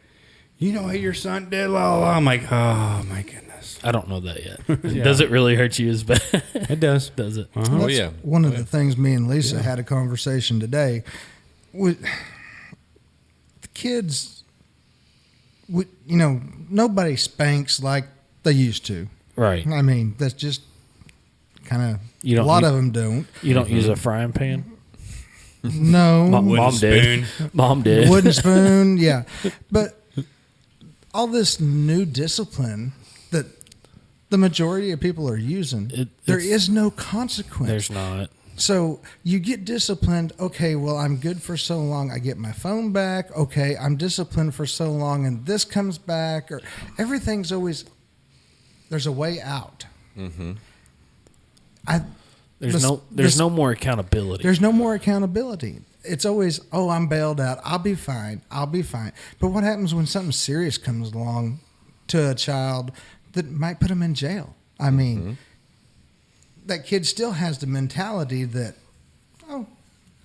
you know what your son did, la la, la. I'm like, oh my goodness. I don't know that yet. Yeah. Does it really hurt you as bad? It does. Does it? Oh, That's yeah. one of the things me and Lisa had a conversation today. With the kids, nobody spanks like they used to. Right. I mean, that's just kind You of. A don't lot use- of them don't. You don't use a frying pan? No. Mom did. Mom did. Wooden spoon, yeah. But all this new discipline that the majority of people are using, there is no consequence. There's not. So you get disciplined. Okay, well, I'm good for so long. I get my phone back. Okay, I'm disciplined for so long, and this comes back. Or everything's always there's a way out. Mm-hmm. There's no more accountability. There's no more accountability. It's always, oh, I'm bailed out. I'll be fine. But what happens when something serious comes along to a child that might put them in jail? I mean, that kid still has the mentality that, oh,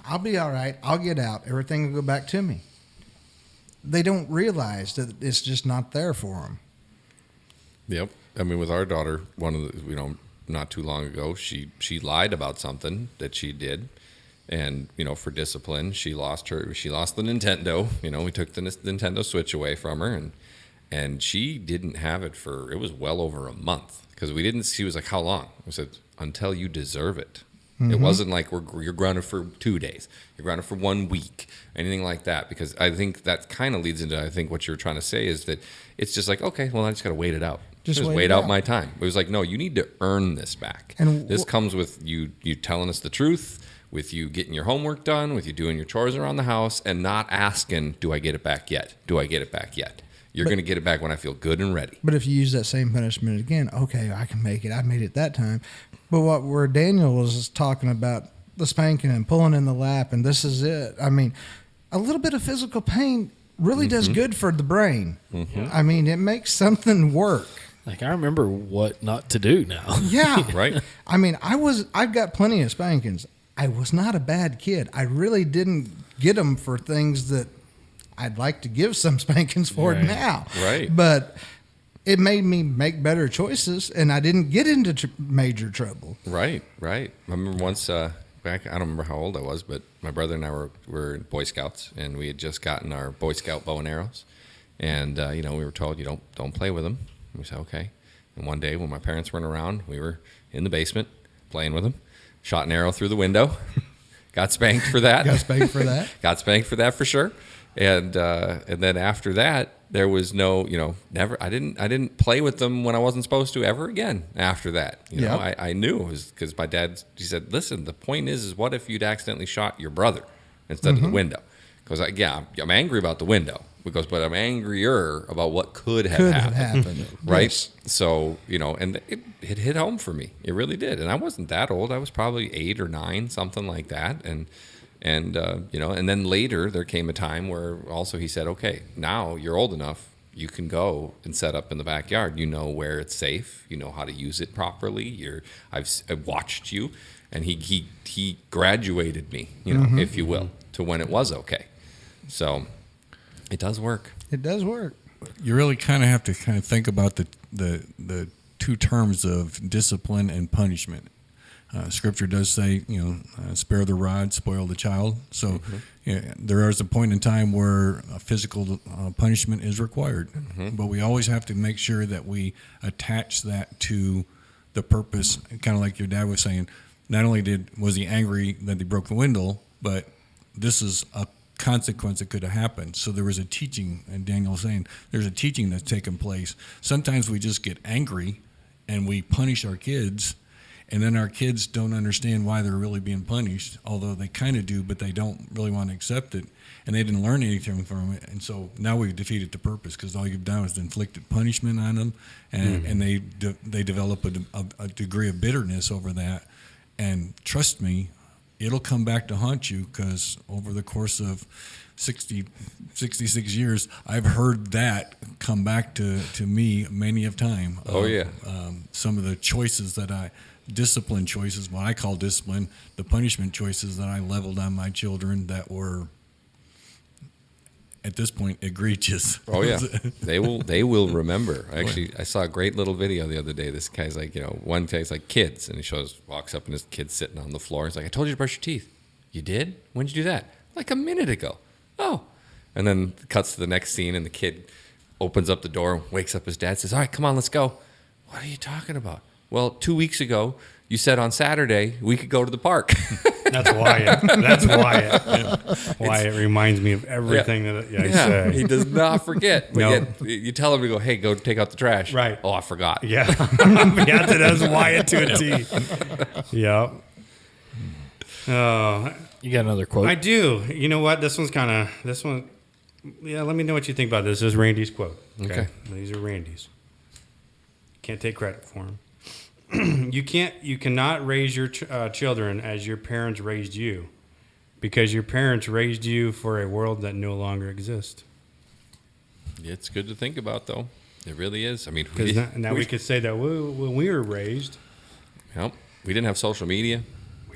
I'll be all right. I'll get out. Everything will go back to me. They don't realize that it's just not there for them. Yep. I mean, with our daughter, one of the, not too long ago, she lied about something that she did. And, for discipline, she lost the Nintendo. We took the Nintendo Switch away from her, and she didn't have it it was well over a month. Because she was like, how long? I said, until you deserve it. Mm-hmm. It wasn't like you're grounded for 2 days. You're grounded for 1 week, anything like that. Because I think that kind of leads into, what you're trying to say is that it's just like, okay, well, I just got to wait it out. Just wait out my time. It was like, no, you need to earn this back. And this comes with you telling us the truth, with you getting your homework done, with you doing your chores around the house, and not asking, do I get it back yet? Do I get it back yet? You're going to get it back when I feel good and ready. But if you use that same punishment again, okay, I can make it. I made it that time. But where Daniel was talking about the spanking and pulling in the lap, and this is it. I mean, a little bit of physical pain really does good for the brain. Mm-hmm. I mean, it makes something work. Like, I remember what not to do now. Yeah. Right. I mean, I've got plenty of spankings. I was not a bad kid. I really didn't get them for things that I'd like to give some spankings for now. Right. But it made me make better choices, and I didn't get into major trouble. Right. I remember once back, I don't remember how old I was, but my brother and I were in Boy Scouts, and we had just gotten our Boy Scout bow and arrows. And, we were told, you don't play with them. And we said, okay. And one day when my parents weren't around, we were in the basement playing with them, shot an arrow through the window, got spanked for that. Got spanked for that? Got spanked for that for sure. And then after that, there was no, never. I didn't play with them when I wasn't supposed to ever again. After that, I knew it was because my dad. He said, "Listen, the point is what if you'd accidentally shot your brother instead of the window? Because I'm angry about the window. But I'm angrier about what could have Could happened. have happened. Right? Yes. So, and it hit home for me. It really did. And I wasn't that old. I was probably 8 or 9, something like that. And then later there came a time where also he said, okay, now you're old enough. You can go and set up in the backyard. You know where it's safe. You know how to use it properly. I've watched you. And he graduated me, if you will, to when it was okay. So it does work. It does work. You really kind of have to think about the two terms of discipline and punishment. Scripture does say, spare the rod, spoil the child. So there is a point in time where physical punishment is required. But we always have to make sure that we attach that to the purpose, kind of like your dad was saying. Not only was he angry that they broke the window, but this is a consequence that could have happened. So there was a teaching, and Daniel was saying, there's a teaching that's taken place. Sometimes we just get angry and we punish our kids, and then our kids don't understand why they're really being punished, although they kind of do, but they don't really want to accept it, and they didn't learn anything from it. And so now we've defeated the purpose, because all you've done is inflicted punishment on them, and they develop a degree of bitterness over that. And trust me, it'll come back to haunt you, because over the course of 66 years, I've heard that come back to me many of time. Some of the choices discipline choices, what I call discipline, the punishment choices that I leveled on my children that were, at this point, egregious. Oh yeah, they will remember. I saw a great little video the other day. This guy's like, one guy's like kids, and he walks up and his kid's sitting on the floor. He's like, I told you to brush your teeth. You did? When did you do that? Like a minute ago. Oh, and then cuts to the next scene, and the kid opens up the door, wakes up his dad, says, all right, come on, let's go. What are you talking about? Well, 2 weeks ago, you said on Saturday we could go to the park. That's Wyatt. Wyatt reminds me of everything that I say. He does not forget. But No. yet you tell him to go, hey, go take out the trash. Right. Oh, I forgot. Yeah. That's Wyatt to a T. Yep. You got another quote? I do. You know what? This one. Yeah, let me know what you think about this. This is Randy's quote. Okay. These are Randy's. Can't take credit for them. You cannot raise your children as your parents raised you, because your parents raised you for a world that no longer exists. It's good to think about, though. It really is. I mean, Because we could say that when we were raised, we didn't have social media.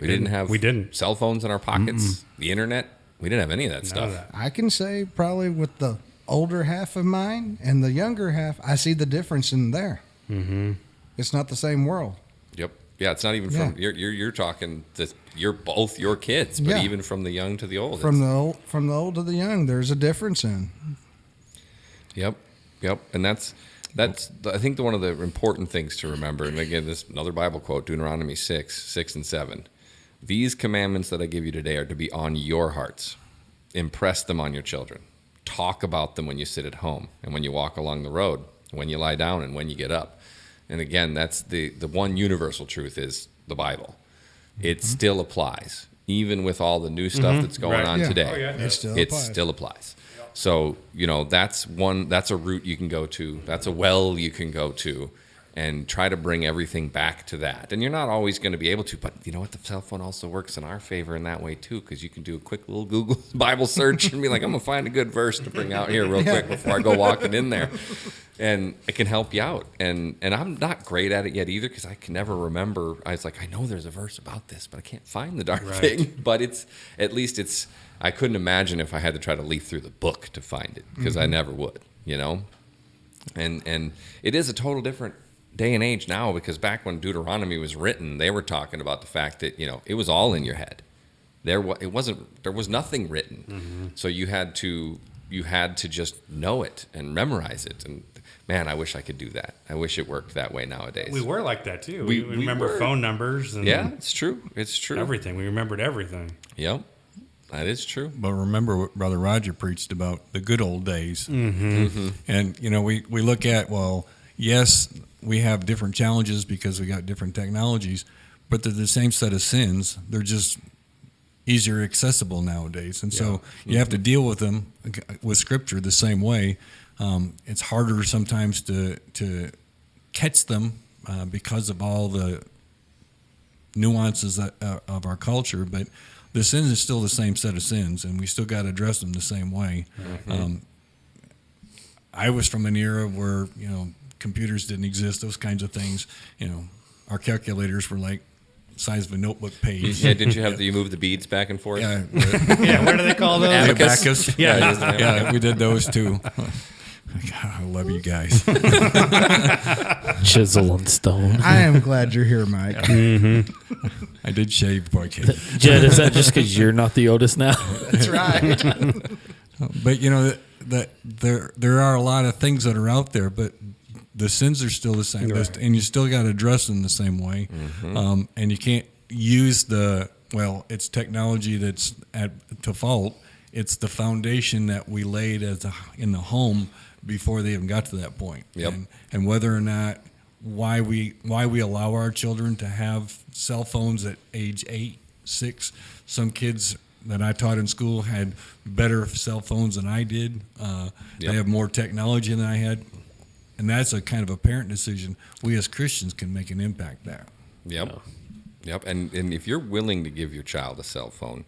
We didn't. Cell phones in our pockets. The internet. We didn't have any of that none of stuff. that. I can say probably with the older half of mine and the younger half, I see the difference in there. Mm-hmm. It's not the same world. Yep. Yeah, it's not even from you're talking that you're both your kids, but even from the young to the old. From the old to the young, there's a difference in. Yep. And that's I think one of the important things to remember. And again, this another Bible quote, Deuteronomy 6 and 7. These commandments that I give you today are to be on your hearts. Impress them on your children. Talk about them when you sit at home and when you walk along the road, when you lie down and when you get up. And again, that's the one universal truth is the Bible. It still applies, even with all the new stuff that's going on today. Oh, yeah, it Still applies. So, that's a route you can go to. That's a well you can go to and try to bring everything back to that. And you're not always going to be able to, but you know what? The cell phone also works in our favor in that way too, because you can do a quick little Google Bible search and be like, I'm going to find a good verse to bring out here real quick before I go walking in there. And it can help you out. And I'm not great at it yet either, because I can never remember. I was like, I know there's a verse about this, but I can't find the darn thing. But at least I couldn't imagine if I had to try to leaf through the book to find it, because I never would, And it is a total different day and age now, because back when Deuteronomy was written, they were talking about the fact that, it was all in your head. There was nothing written. So you had to just know it and memorize it. And man, I wish I could do that. I wish it worked that way nowadays. We were like that too. We remember were. phone numbers. And it's true. It's true. Everything. We remembered everything. Yep. That is true. But remember what Brother Roger preached about the good old days. And, we look at, yes, we have different challenges because we got different technologies, but they're the same set of sins. They're just easier accessible nowadays, and so you have to deal with them with Scripture the same way. It's harder sometimes to catch them because of all the nuances of our culture, but the sins is still the same set of sins, and we still got to address them the same way. I was from an era where computers didn't exist, those kinds of things. Our calculators were like size of a notebook page. Yeah, didn't you move the beads back and forth? Yeah, Yeah, what do they call those? abacus. Yeah. Yeah, we did those too. God, I love you guys. Chisel and stone. I am glad you're here, Mike. I did shave before I came. Jed, is that just because you're not the oldest now? That's right. But that there are a lot of things that are out there, but the sins are still the same, Right. and you still got to address them the same way. And you can't use it's technology that's to fault. It's the foundation that we laid in the home before they even got to that point. Yep. And whether or not why we allow our children to have cell phones at age 8, 6. Some kids that I taught in school had better cell phones than I did. They have more technology than I had. And that's a kind of a parent decision. We as Christians can make an impact there. Yep. And if you're willing to give your child a cell phone,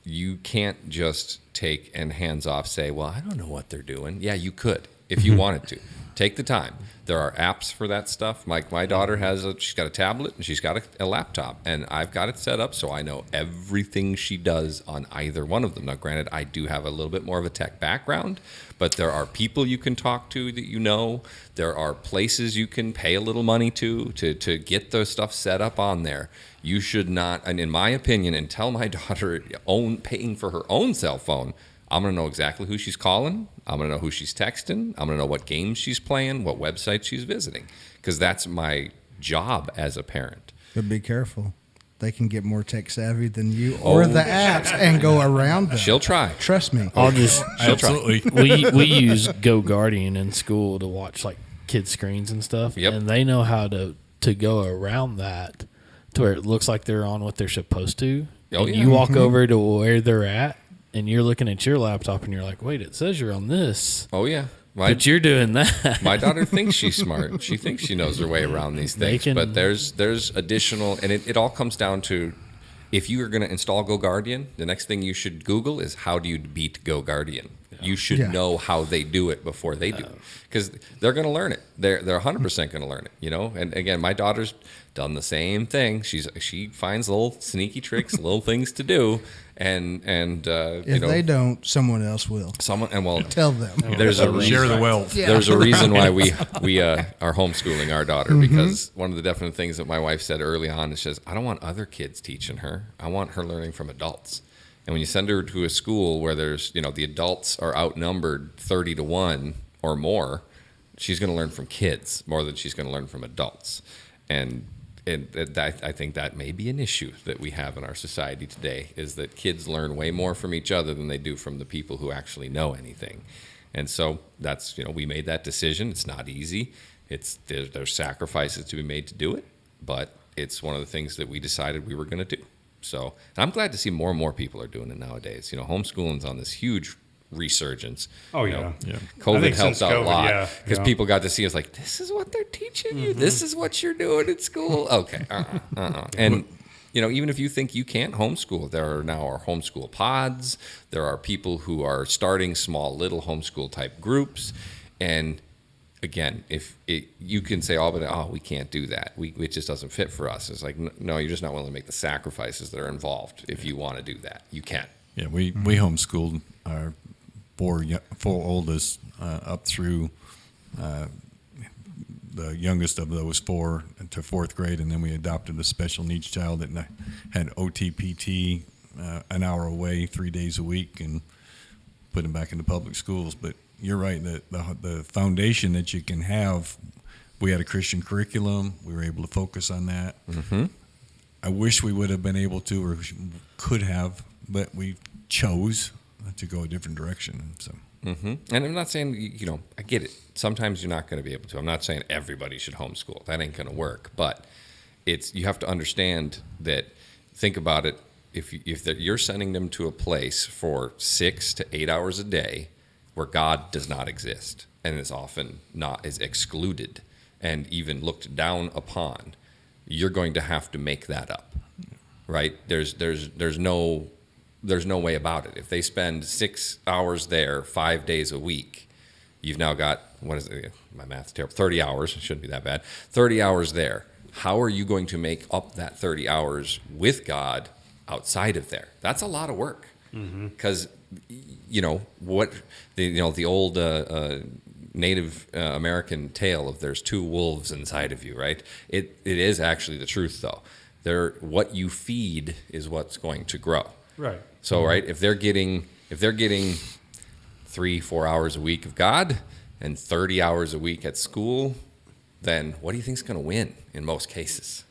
you can't just take and hands off say, well, I don't know what they're doing. Yeah, you could if you wanted to. Take the time. There are apps for that stuff. My daughter she's got a tablet and she's got a laptop, and I've got it set up so I know everything she does on either one of them. Now, granted, I do have a little bit more of a tech background, but there are people you can talk to that there are places you can pay a little money to get those stuff set up on there. You should not, and in my opinion, until my daughter paying for her own cell phone, I'm going to know exactly who she's calling. I'm going to know who she's texting. I'm going to know what games she's playing, what websites she's visiting, because that's my job as a parent. But be careful. They can get more tech savvy than you or the apps and go around them. She'll try. Trust me. Absolutely. we use Go Guardian in school to watch like kids screens and stuff. Yep. And they know how to go around that to where it looks like they're on what they're supposed to. Oh, And yeah. you walk over to where they're at and you're looking at your laptop and you're like, wait, it says you're on this. Oh, yeah. But you're doing that. My daughter thinks she's smart. She thinks she knows her way around these things. But there's additional, and it all comes down to, if you are going to install Go Guardian, the next thing you should Google is how do you beat Go Guardian. You should know how they do it before they do it, because they're going to learn it. They're 100% going to learn it. And again, my daughter's done the same thing. She finds little sneaky tricks, little things to do, and If they don't, someone else will. Tell them. There's a reason. Share the wealth. There's a reason why we are homeschooling our daughter, because one of the definite things that my wife said early on is, she says, I don't want other kids teaching her. I want her learning from adults. And when you send her to a school where there's, the adults are outnumbered 30-1 or more, she's going to learn from kids more than she's going to learn from adults. And I think that may be an issue that we have in our society today, is that kids learn way more from each other than they do from the people who actually know anything. And so that's, we made that decision. It's not easy. There's sacrifices to be made to do it, but it's one of the things that we decided we were going to do. So, and I'm glad to see more and more people are doing it nowadays. Homeschooling's on this huge resurgence. Oh, yeah. COVID helped out a lot, because yeah. people got to see us like, this is what they're teaching you. This is what you're doing at school. Okay. And, even if you think you can't homeschool, there are now our homeschool pods. There are people who are starting small little homeschool type groups. And again, you can say, we can't do that. It just doesn't fit for us. It's like, no, you're just not willing to make the sacrifices that are involved. If you want to do that, you can. Yeah, we homeschooled our four oldest up through the youngest of those 4 to 4th grade, and then we adopted a special needs child that had OTPT an hour away 3 days a week, and put him back into public schools. But you're right, the foundation that you can have, we had a Christian curriculum. We were able to focus on that. Mm-hmm. I wish we would have been able to, or could have, but we chose to go a different direction. So. Mm-hmm. And I'm not saying, I get it. Sometimes you're not going to be able to. I'm not saying everybody should homeschool. That ain't going to work. But you have to understand that, think about it, you're sending them to a place for 6 to 8 hours a day where God does not exist and is often is excluded and even looked down upon, you're going to have to make that up, right? There's no way about it. If they spend 6 hours there 5 days a week, you've now got, what is it? My math's terrible. 30 hours. It shouldn't be that bad. 30 hours there. How are you going to make up that 30 hours with God outside of there? That's a lot of work. Because, the old Native American tale of there's two wolves inside of you, right? It is actually the truth, though. What you feed is what's going to grow. Right. So, right, if they're getting 3-4 hours a week of God and 30 hours a week at school, then what do you think's going to win in most cases?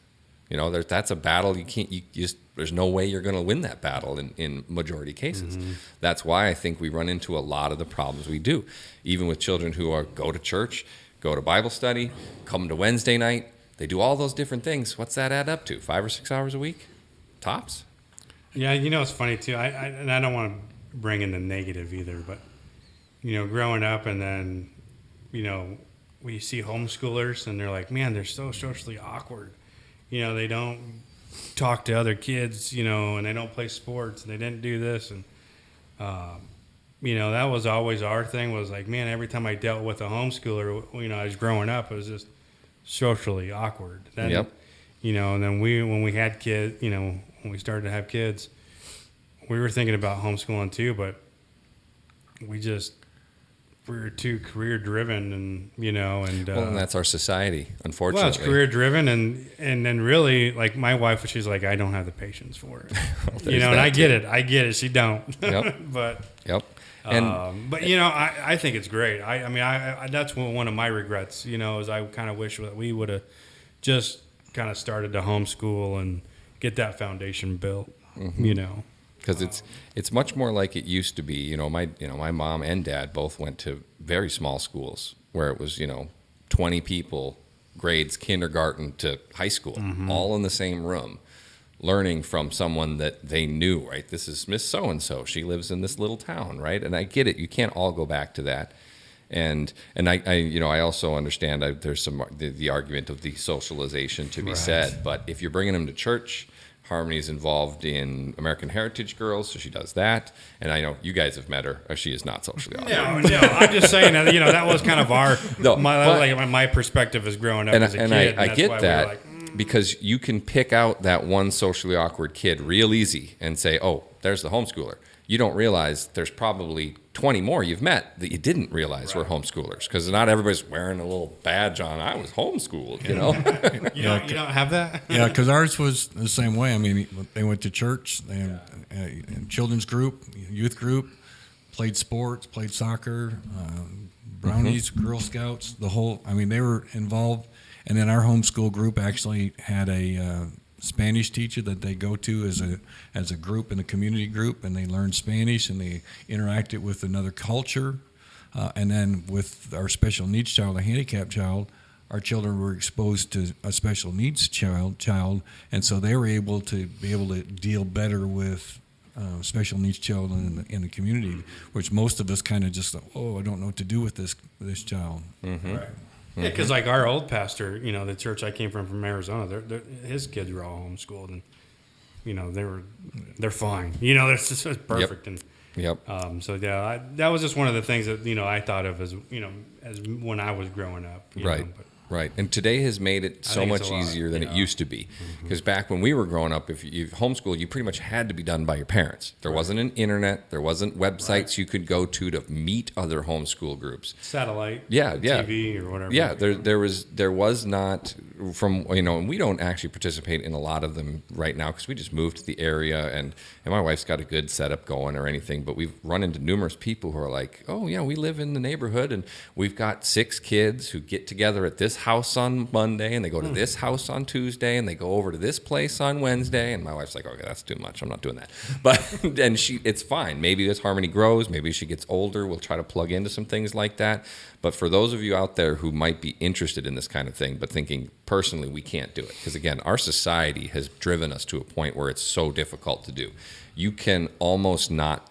That's a battle there's no way you're going to win that battle in majority cases. That's why I think we run into a lot of the problems we do, even with children who go to church, go to Bible study, come to Wednesday night. They do all those different things. What's that add up to? 5 or 6 hours a week, tops. Yeah, it's funny too. I don't want to bring in the negative either, but growing up and then we see homeschoolers and they're like, man, they're so socially awkward. They don't talk to other kids, and they don't play sports and they didn't do this. And, that was always our thing was like, man, every time I dealt with a homeschooler, I was growing up, it was just socially awkward. Then, Yep. And then when we had kids, when we started to have kids, we were thinking about homeschooling too, but we were too career driven and and that's our society, unfortunately. Well, it's career driven and then really like my wife, she's like, I don't have the patience for it. And I get it. She don't. Yep. But yep. I think it's great. I that's one of my regrets, is I kind of wish that we would have just kind of started to homeschool and get that foundation built, Because it's much more like it used to be. My mom and dad both went to very small schools where it was 20 people, grades kindergarten to high school, all in the same room, learning from someone that they knew. Right, this is Miss So and So. She lives in this little town, right? And I get it. You can't all go back to that. And I also understand there's the argument of the socialization to be said. But if you're bringing them to church. Harmony's involved in American Heritage Girls, so she does that. And I know you guys have met her. She is not socially awkward. No, I'm just saying that that was kind of my perspective as growing up as a kid. And I get that because you can pick out that one socially awkward kid real easy and say, oh, there's the homeschooler. You don't realize there's probably 20 more you've met that you didn't realize were homeschoolers because not everybody's wearing a little badge on. I was homeschooled, You don't have that? Yeah, because ours was the same way. I mean, they went to church, they had a children's group, youth group, played sports, played soccer, brownies, Girl Scouts, the whole. I mean, they were involved. And then our homeschool group actually had a Spanish teacher that they go to as a group in a community group, and they learn Spanish and they interacted with another culture. And then with our special needs child, a handicapped child, our children were exposed to a special needs child, and so they were able to deal better with special needs children in the community, which most of us kind of just, I don't know what to do with this child. Mm-hmm. Right. Yeah, because like our old pastor, the church I came from Arizona, his kids were all homeschooled, and they're fine. It's perfect. Yep. And so yeah, that was just one of the things that I thought of as as when I was growing up. Right. Right. And today has made it so much easier than it used to be. Because back when we were growing up, if you homeschooled, you pretty much had to be done by your parents. There wasn't an internet. There wasn't websites you could go to meet other homeschool groups. Satellite. TV or whatever. Yeah. There was not from, and we don't actually participate in a lot of them right now because we just moved to the area and my wife's got a good setup going or anything. But we've run into numerous people who are like, oh, yeah, we live in the neighborhood and we've got 6 kids who get together at this house on Monday and they go to this house on Tuesday and they go over to this place on Wednesday, and my wife's like, okay, that's too much, I'm not doing that. But and it's fine. Maybe as Harmony grows, maybe she gets older, we'll try to plug into some things like that. But for those of you out there who might be interested in this kind of thing but thinking personally, we can't do it. Because again, our society has driven us to a point where it's so difficult to do. You can almost not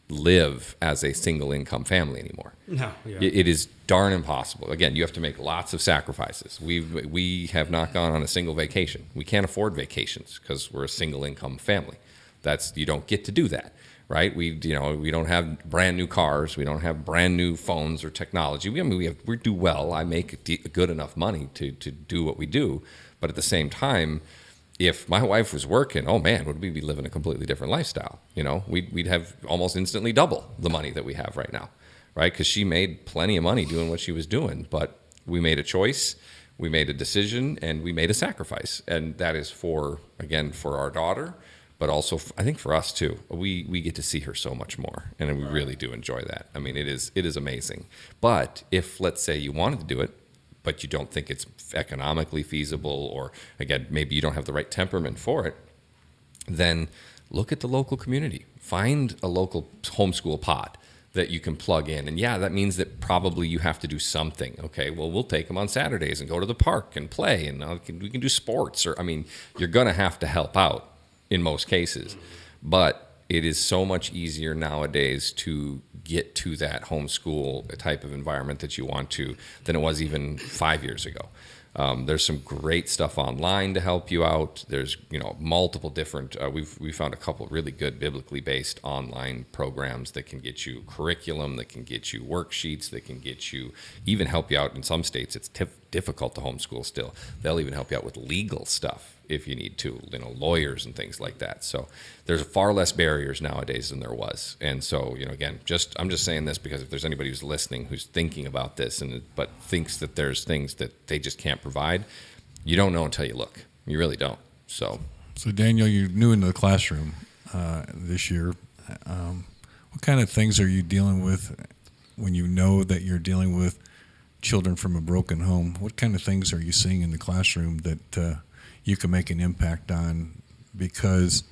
live as a single income family anymore. No, yeah. It is darn impossible. Again, you have to make lots of sacrifices. We have not gone on a single vacation. We can't afford vacations because we're a single income family. You don't get to do that, right? We don't have brand new cars. We don't have brand new phones or technology. We do well. I make good enough money to do what we do, but at the same time, if my wife was working, oh man, would we be living a completely different lifestyle? We'd have almost instantly double the money that we have right now, right? Because she made plenty of money doing what she was doing, but we made a choice, we made a decision, and we made a sacrifice. And that is for our daughter, but also I think for us too. We get to see her so much more, and we really do enjoy that. I mean, it is amazing. But if, let's say, you wanted to do it, but you don't think it's economically feasible, or again, maybe you don't have the right temperament for it, then look at the local community. Find a local homeschool pod that you can plug in. And yeah, that means that probably you have to do something. Okay, well, we'll take them on Saturdays and go to the park and play, and we can do sports. You're going to have to help out in most cases. But it is so much easier nowadays to get to that homeschool type of environment that you want to than it was even 5 years ago. There's some great stuff online to help you out. There's multiple different. We found a couple really good biblically based online programs that can get you curriculum, that can get you worksheets, that can get you even help you out. In some states, it's difficult to homeschool still. They'll even help you out with legal stuff if you need to, lawyers and things like that. So there's far less barriers nowadays than there was. And so, again, I'm just saying this because if there's anybody who's listening who's thinking about this but thinks that there's things that they just can't provide, you don't know until you look. You really don't. So Daniel, you're new into the classroom this year. What kind of things are you dealing with when you know that you're dealing with children from a broken home? What kind of things are you seeing in the classroom that you can make an impact on? Because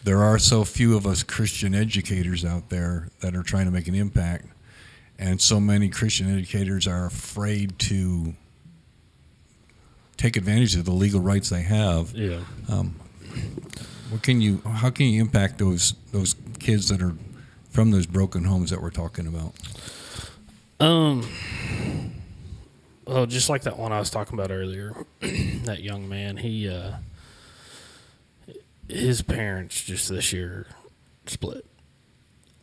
there are so few of us Christian educators out there that are trying to make an impact, and so many Christian educators are afraid to take advantage of the legal rights they have. Yeah. How can you impact those kids that are from those broken homes that we're talking about? Well, just like that one I was talking about earlier, that young man, his parents just this year split.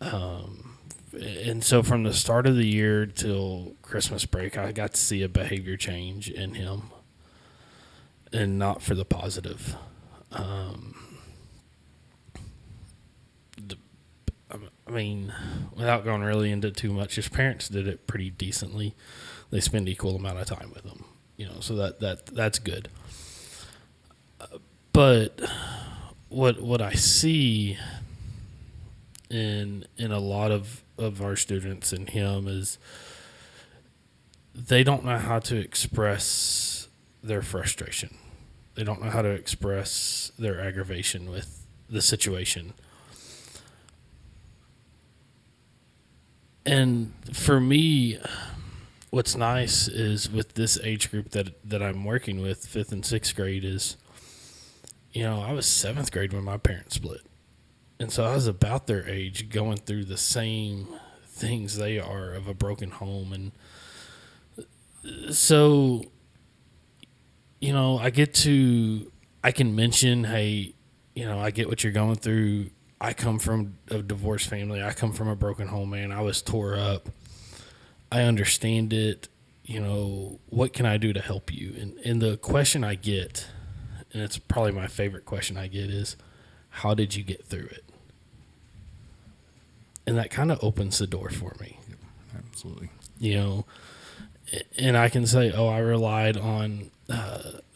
And so from the start of the year till Christmas break, I got to see a behavior change in him, and not for the positive. Without going really into too much, his parents did it pretty decently. They spend equal amount of time with him, so that's good. But what I see in a lot of our students and him is they don't know how to express their frustration. They don't know how to express their aggravation with the situation. And for me, what's nice is with this age group that I'm working with, 5th and 6th grade, is, I was 7th grade when my parents split. And so I was about their age going through the same things they are of a broken home. And so, I can mention, hey, I get what you're going through. I come from a divorced family. I come from a broken home, man. I was tore up. I understand it. What can I do to help you? And the question I get, and it's probably my favorite question I get, is, how did you get through it? And that kind of opens the door for me. Yep, absolutely. And I can say, I relied on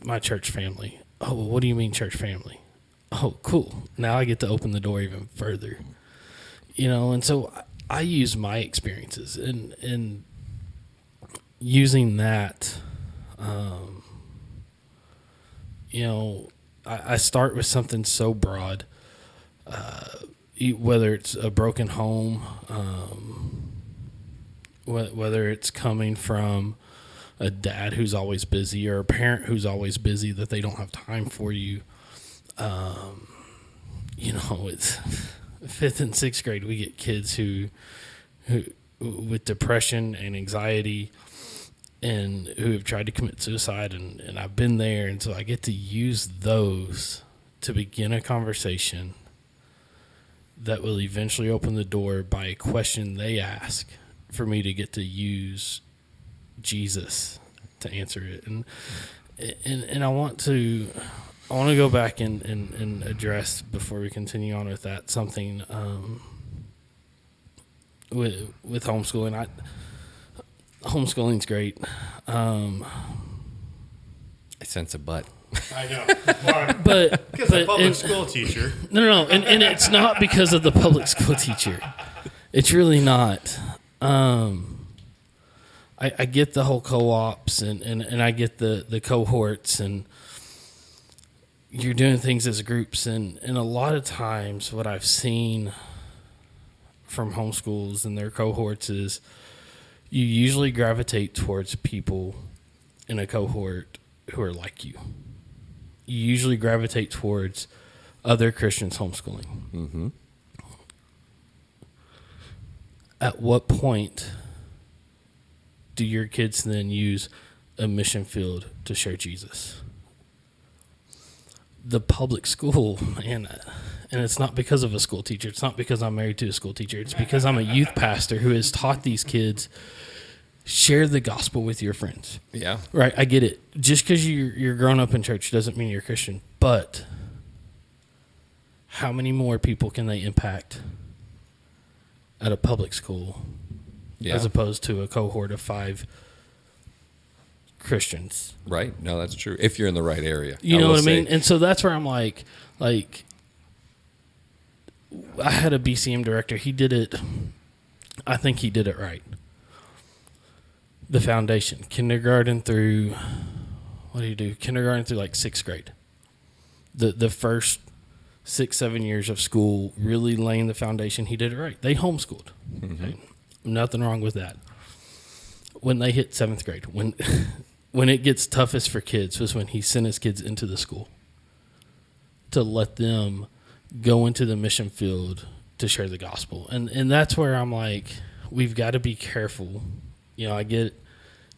my church family. Oh, well, what do you mean church family? Oh, cool. Now I get to open the door even further. And so I use my experiences and using that, I start with something so broad, whether it's a broken home, whether it's coming from a dad who's always busy or a parent who's always busy that they don't have time for you. It's 5th and 6th grade. We get kids who with depression and anxiety and who have tried to commit suicide. And I've been there. And so I get to use those to begin a conversation that will eventually open the door by a question they ask for me to get to use Jesus to answer it. And I want to go back and address, before we continue on with that, something with homeschooling. Homeschooling's great. I sense a but. I know. But Because a public school teacher. No. And it's not because of the public school teacher. It's really not. I get the whole co-ops and I get the cohorts, and you're doing things as groups. And a lot of times what I've seen from homeschools and their cohorts is you usually gravitate towards people in a cohort who are like you. You usually gravitate towards other Christians homeschooling. Mm-hmm. At what point do your kids then use a mission field to share Jesus? The public school, and it's not because of a school teacher. It's not because I'm married to a school teacher. It's because I'm a youth pastor who has taught these kids, share the gospel with your friends. Yeah. Right, I get it. Just because you're grown up in church doesn't mean you're a Christian. But how many more people can they impact at a public school as opposed to a cohort of 5 Christians? Right. No, that's true. If you're in the right area. You know what I mean? And so that's where I'm like, I had a BCM director. He did it. I think he did it right. The foundation, kindergarten through, what do you do? Kindergarten through like 6th grade. The first 6-7 years of school, really laying the foundation. He did it right. They homeschooled. Mm-hmm. Okay? Nothing wrong with that. When they hit 7th grade, when it gets toughest for kids, was when he sent his kids into the school to let them go into the mission field to share the gospel. And that's where I'm like, we've got to be careful. I get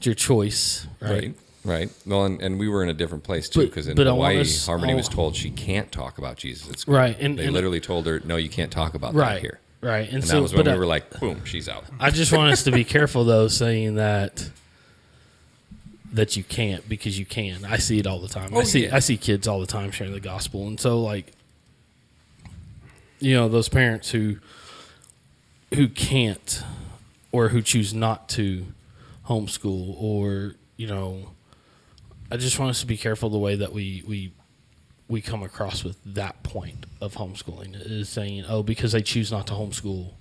your choice, right? Right. Well, and we were in a different place too, because in Hawaii, Harmony was told she can't talk about Jesus at school. Right. And they literally told her, no, you can't talk about right, that here. Right. And that was when we were like, boom, she's out. I just want us to be careful, though, saying that you can't, because you can. I see it all the time. I see kids all the time sharing the gospel. And so, those parents who can't or who choose not to homeschool, or, I just want us to be careful the way that we come across with that point of homeschooling, is saying, because they choose not to homeschool,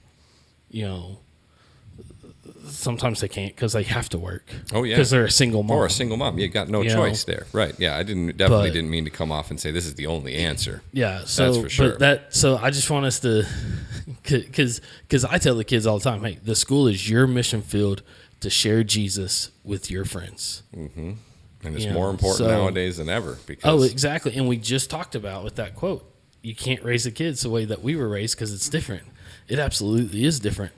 sometimes they can't because they have to work. Oh, yeah. Because they're a single mom. Or a single mom. You got no choice there. Right. Yeah. I didn't mean to come off and say this is the only answer. Yeah. So, that's for sure. So I just want us to, because I tell the kids all the time, hey, the school is your mission field to share Jesus with your friends. Mm-hmm. And it's more important nowadays than ever. Exactly. And we just talked about with that quote, you can't raise the kids the way that we were raised because it's different. It absolutely is different.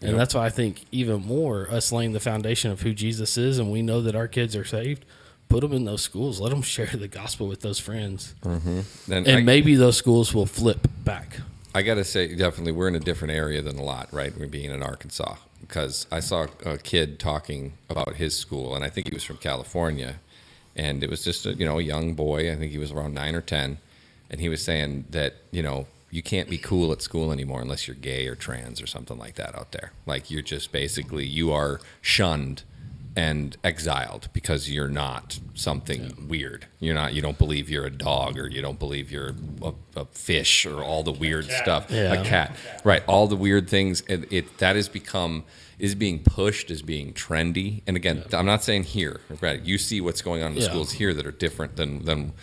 And that's why I think even more us laying the foundation of who Jesus is, and we know that our kids are saved, put them in those schools. Let them share the gospel with those friends. Mm-hmm. And maybe those schools will flip back. I got to say, definitely, we're in a different area than a lot, right? We're being in Arkansas. Because I saw a kid talking about his school, and I think he was from California. And it was just a young boy. I think he was around 9 or 10. And he was saying that, you can't be cool at school anymore unless you're gay or trans or something like that out there. Like, you're just basically, you are shunned and exiled because you're not something weird. You don't believe you're a dog, or you don't believe you're a fish, or all the weird stuff. Yeah. A cat. Right. All the weird things. That is being pushed as being trendy. And again, I'm not saying here, right? You see what's going on in the schools here that are different than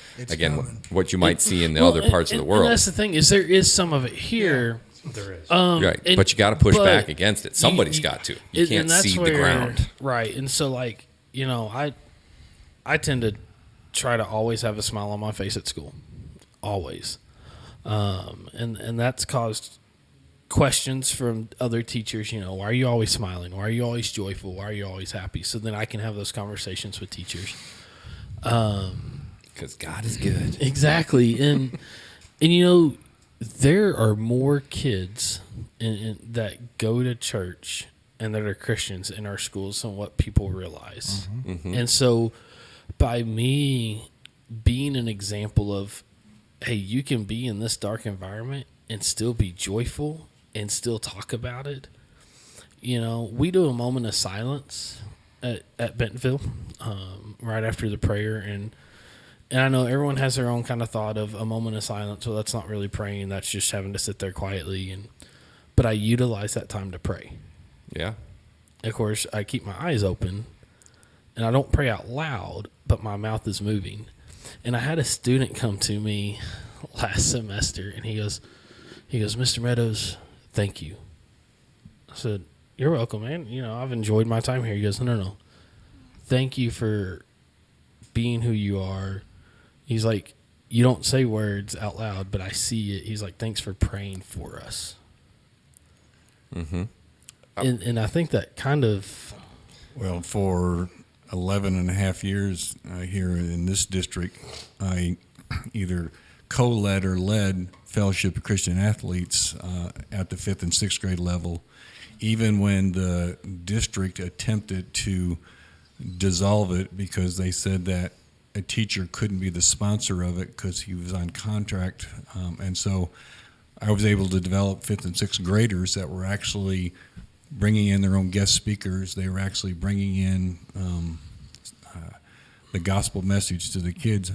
what you might see in the other parts of the world. And that's the thing, is there is some of it here. Yeah, there is. Right. But you got to push back against it. Somebody's got to. You can't seed the ground. Right. And so, I tend to try to always have a smile on my face at school, always, and that's caused questions from other teachers. Why are you always smiling? Why are you always joyful? Why are you always happy? So then I can have those conversations with teachers. Because God is good. Exactly, and there are more kids that go to church and that are Christians in our schools than what people realize. Mm-hmm. And so by me being an example of, hey, you can be in this dark environment and still be joyful and still talk about it. We do a moment of silence at Bentonville right after the prayer. And I know everyone has their own kind of thought of a moment of silence. So that's not really praying. That's just having to sit there quietly. But I utilize that time to pray. Yeah. Of course, I keep my eyes open, and I don't pray out loud, but my mouth is moving. And I had a student come to me last semester, and he goes, Mr. Meadows, thank you. I said, you're welcome, man. I've enjoyed my time here. He goes, no. Thank you for being who you are. He's like, you don't say words out loud, but I see it. He's like, thanks for praying for us. Mm-hmm. And I think that kind of... Well, for 11 and a half years here in this district, I either co-led or led Fellowship of Christian Athletes at the 5th and 6th grade level, even when the district attempted to dissolve it because they said that a teacher couldn't be the sponsor of it because he was on contract. And so I was able to develop 5th and 6th graders that were actually bringing in their own guest speakers. They were actually bringing in the gospel message to the kids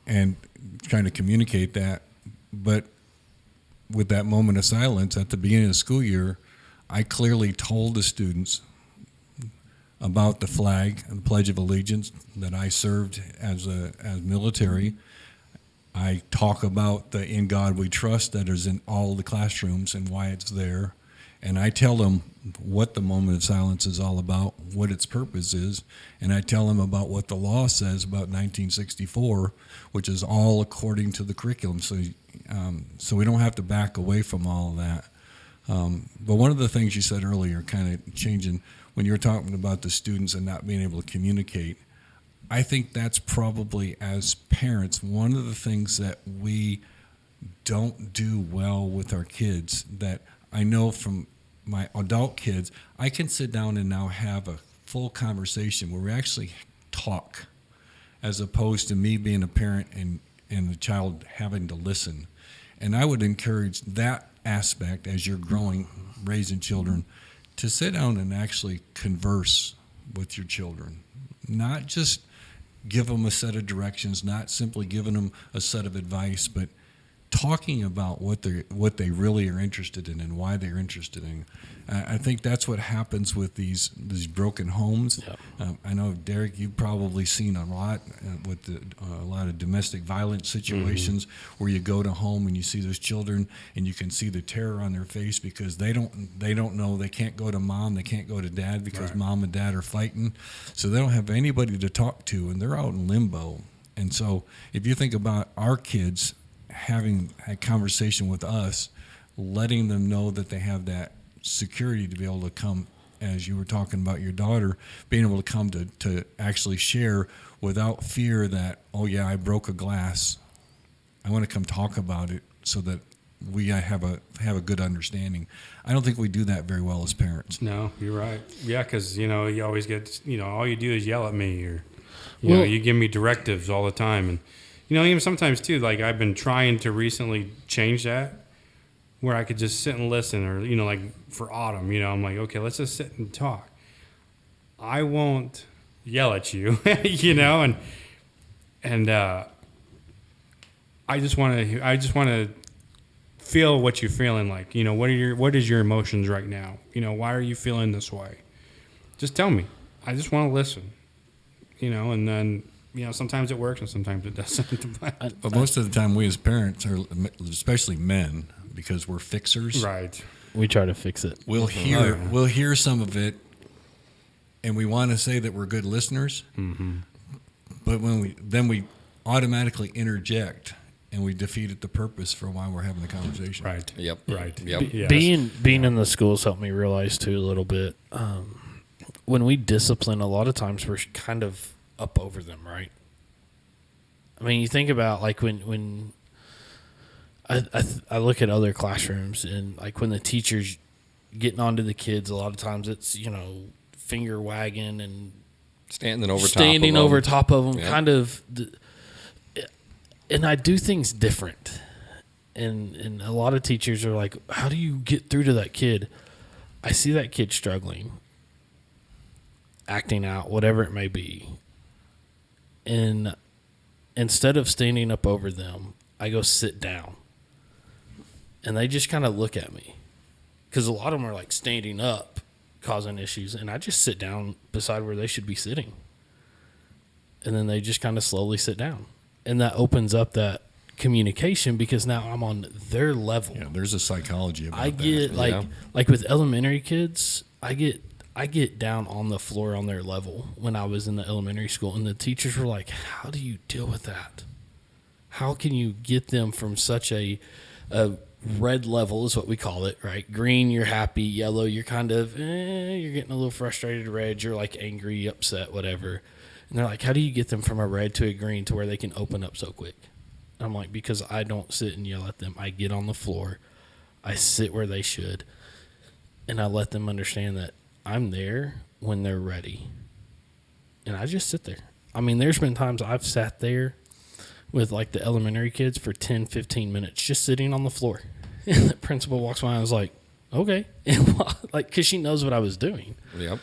and trying to communicate that. But with that moment of silence at the beginning of the school year, I clearly told the students about the flag and the Pledge of Allegiance that I served as military. I talk about the In God We Trust that is in all the classrooms and why it's there. And I tell them what the moment of silence is all about, what its purpose is, and I tell them about what the law says about 1964, which is all according to the curriculum. So we don't have to back away from all of that. But one of the things you said earlier, kind of changing, when you were talking about the students and not being able to communicate, I think that's probably, as parents, one of the things that we don't do well with our kids that I know from my adult kids, I can sit down and now have a full conversation where we actually talk, as opposed to me being a parent and the child having to listen. And I would encourage that aspect as you're growing, raising children, to sit down and actually converse with your children. Not just give them a set of directions, not simply giving them a set of advice, but talking about what they really are interested in and why they're interested in. I think that's what happens with these broken homes. Yep. I know, Derek, you've probably seen a lot with a lot of domestic violence situations where you go to home and you see those children and you can see the terror on their face because they don't know, they can't go to mom, they can't go to dad because right. Mom and dad are fighting, so they don't have anybody to talk to and they're out in limbo. And so if you think about our kids having a conversation with us, letting them know that they have that security to be able to come, as you were talking about your daughter, being able to come to actually share without fear that, oh yeah, I broke a glass. I want to come talk about it so that we have a good understanding. I don't think we do that very well as parents. No, you're right. Yeah, because, you always get, all you do is yell at me or, you give me directives all the time. And, even sometimes too, like I've been trying to recently change that where I could just sit and listen or, like for autumn, I'm like, okay, let's just sit and talk. I won't yell at you, and I just want to feel what you're feeling like, what is your emotions right now? Why are you feeling this way? Just tell me. I just want to listen, and then, sometimes it works and sometimes it doesn't. But most of the time, we as parents, are, especially men, because we're fixers, right? We try to fix it. We'll hear some of it, and we want to say that we're good listeners, but when we automatically interject, and we defeated the purpose for why we're having the conversation. Right. Yep. Right. Yep. Yes. Being in the schools helped me realize too a little bit. When we discipline, a lot of times we're kind of up over them, right? I mean, you think about like when I look at other classrooms and like when the teacher's getting onto the kids, a lot of times it's finger wagging and Standing over top of them, Yep. kind of. And I do things different. And a lot of teachers are like, how do you get through to that kid? I see that kid struggling, acting out, whatever it may be. And instead of standing up over them, I go sit down. And they just kind of look at me. Because a lot of them are like standing up, causing issues. And I just sit down beside where they should be sitting. And then they just kind of slowly sit down. And that opens up that communication because now I'm on their level. Yeah, there's a psychology about I get that. like with elementary kids, I get down on the floor on their level when I was in the elementary school, and the teachers were like, "How do you deal with that? How can you get them from such a red level is what we call it, right? Green, you're happy. Yellow, you're kind of you're getting a little frustrated. Red, you're like angry, upset, whatever." And they're like, how do you get them from a red to a green to where they can open up so quick? I'm like, because I don't sit and yell at them. I get on the floor. I sit where they should. And I let them understand that I'm there when they're ready. And I just sit there. I mean, there's been times I've sat there with like the elementary kids for 10, 15 minutes just sitting on the floor. And the principal walks by and I was like, okay. And like, because she knows what I was doing. Yep.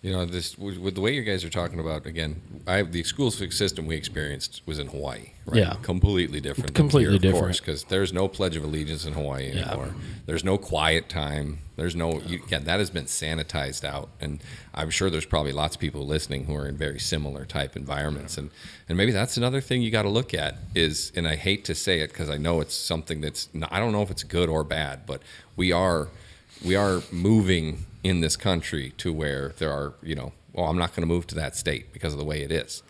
This with the way you guys are talking about, again, the school system we experienced was in Hawaii, right? Yeah. Completely different. Completely than here, different. because there's no Pledge of Allegiance in Hawaii Yeah. anymore. There's no quiet time. There's no, that has been sanitized out. And I'm sure there's probably lots of people listening who are in very similar type environments. And maybe that's another thing you got to look at is, and I hate to say it because I know it's something that's, I don't know if it's good or bad, but we are moving in this country to where there are, I'm not going to move to that state because of the way it is,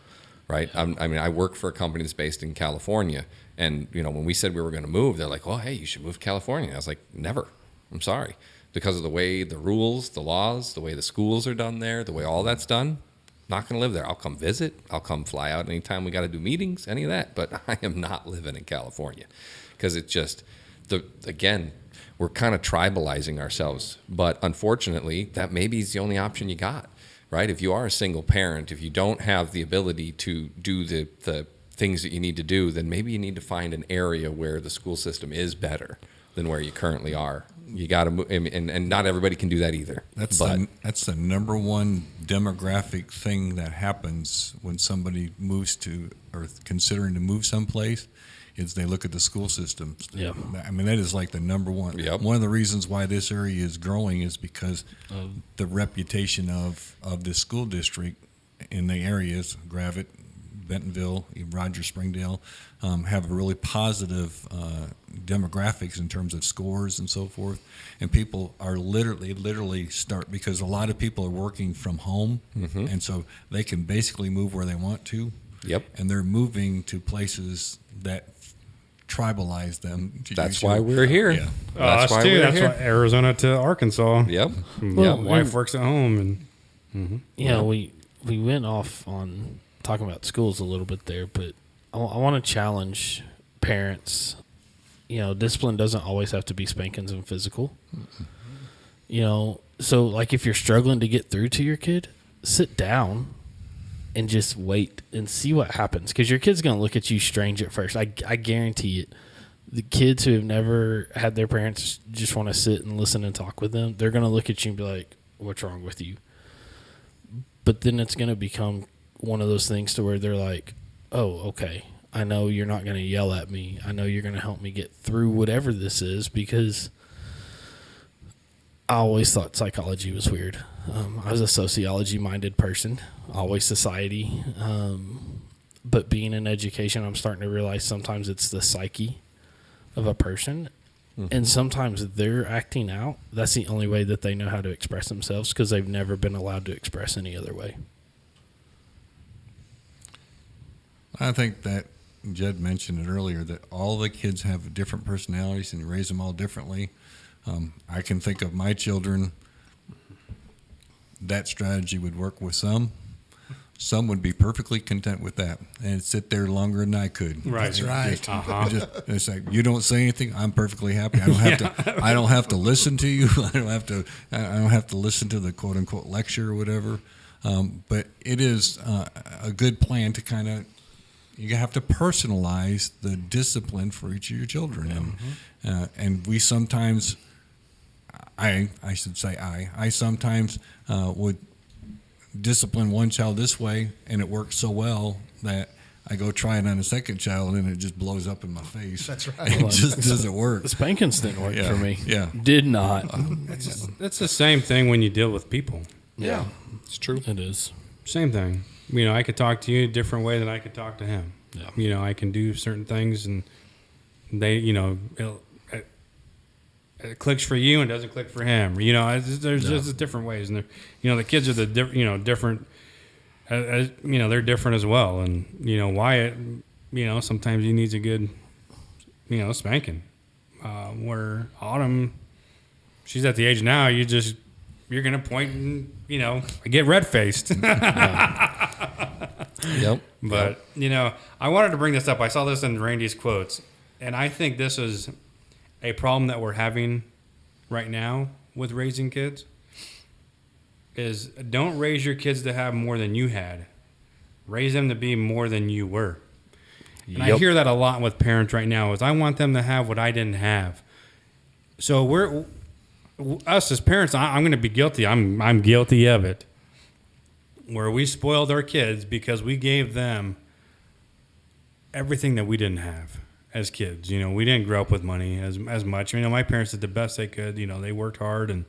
right? I work for a company that's based in California, and when we said we were going to move, they're like, well, hey, you should move to California. I was like, never. I'm sorry. Because of the way the rules, the laws, the way the schools are done there, the way all that's done, not going to live there. I'll come visit. I'll come fly out anytime we got to do meetings, any of that, but I am not living in California because it's just, again, we're kind of tribalizing ourselves, but unfortunately, that maybe is the only option you got, right? If you are a single parent, if you don't have the ability to do the things that you need to do, then maybe you need to find an area where the school system is better than where you currently are. You got to move, and not everybody can do that either. That's the number one demographic thing that happens when somebody moves to or considering to move someplace. Is they look at the school system. Yeah. I mean, that is like the number one. Yep. One of the reasons why this area is growing is because the reputation of this school district in the areas, Gravette, Bentonville, Rogers, Springdale, have a really positive demographics in terms of scores and so forth. And people are literally start, because a lot of people are working from home, and so they can basically move where they want to. Yep. And they're moving to places that tribalize them. That's why we're here. Yeah. That's why too. we're That's here. why Arizona to Arkansas. Yep. Well, Wife works at home, and we went off on talking about schools a little bit there, but I want to challenge parents. Discipline doesn't always have to be spankings and physical. So like if you're struggling to get through to your kid, sit down and just wait and see what happens, because your kid's going to look at you strange at first. I guarantee it. The kids who have never had their parents just want to sit and listen and talk with them, they're going to look at you and be like, what's wrong with you? But then it's going to become one of those things to where they're like, oh, okay, I know you're not going to yell at me. I know you're going to help me get through whatever this is, because I always thought psychology was weird. I was a sociology-minded person, always society. But being in education, I'm starting to realize sometimes it's the psyche of a person. And sometimes they're acting out. That's the only way that they know how to express themselves because they've never been allowed to express any other way. I think that Jed mentioned it earlier that all the kids have different personalities and you raise them all differently. I can think of my children, that strategy would work with some. Some would be perfectly content with that and sit there longer than I could. Right. That's right. It's like, you don't say anything, I'm perfectly happy. I don't have to. I don't have to listen to you. I don't have to listen to the quote unquote lecture or whatever. But it is a good plan to kind of. You have to personalize the discipline for each of your children, and we sometimes. I should say I sometimes would discipline one child this way, and it works so well that I go try it on a second child, and it just blows up in my face. That's right. It just doesn't work. The spankings didn't work for me. Yeah. Did not. It's the same thing when you deal with people. Yeah. It's true. It is. Same thing. I could talk to you a different way than I could talk to him. Yeah. I can do certain things, and they, it clicks for you and doesn't click for him. There's just different ways, and the kids are different. They're different as well, and Wyatt, sometimes he needs a good, spanking. Where Autumn, she's at the age now you're gonna point and get red faced. Yep. But I wanted to bring this up. I saw this in Randy's quotes, and I think this is a problem that we're having right now with raising kids. Is don't raise your kids to have more than you had. Raise them to be more than you were. And I hear that a lot with parents right now. Is I want them to have what I didn't have. So us as parents, I'm going to be guilty. I'm guilty of it. Where we spoiled our kids because we gave them everything that we didn't have as kids. We didn't grow up with money as much. My parents did the best they could. They worked hard, and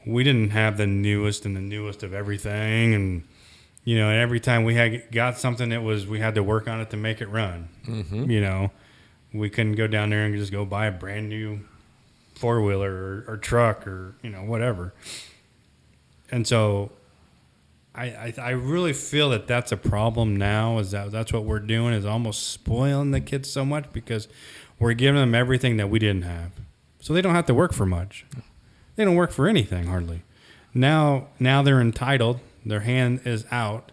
we didn't have the newest of everything. And every time we got something, we had to work on it to make it run. Mm-hmm. We couldn't go down there and just go buy a brand new 4-wheeler or truck or whatever. And so I really feel that that's a problem now. Is that's what we're doing, is almost spoiling the kids so much because we're giving them everything that we didn't have, so they don't have to work for much. They don't work for anything hardly. Now they're entitled. Their hand is out,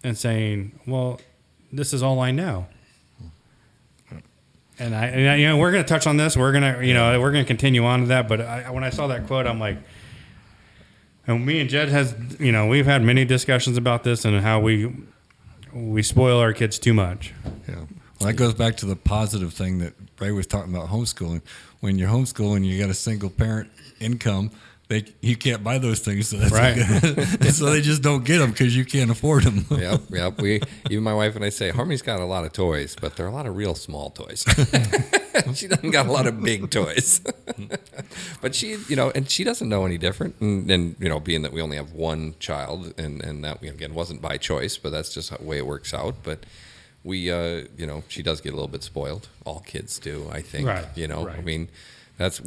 and saying, "Well, this is all I know." And we're going to touch on this. We're going to continue on to that. But when I saw that quote, I'm like. And me and Jed we've had many discussions about this and how we spoil our kids too much. Yeah. Well, that goes back to the positive thing that Ray was talking about homeschooling. When you're homeschooling, you got a single parent income. You can't buy those things, so that's right. So they just don't get them because you can't afford them. Yep. Even my wife and I say Harmony's got a lot of toys, but there are a lot of real small toys. She doesn't got a lot of big toys, but she, and she doesn't know any different. And being that we only have one child, and that again wasn't by choice, but that's just the way it works out. But we, she does get a little bit spoiled. All kids do, I think. Right. Right. That's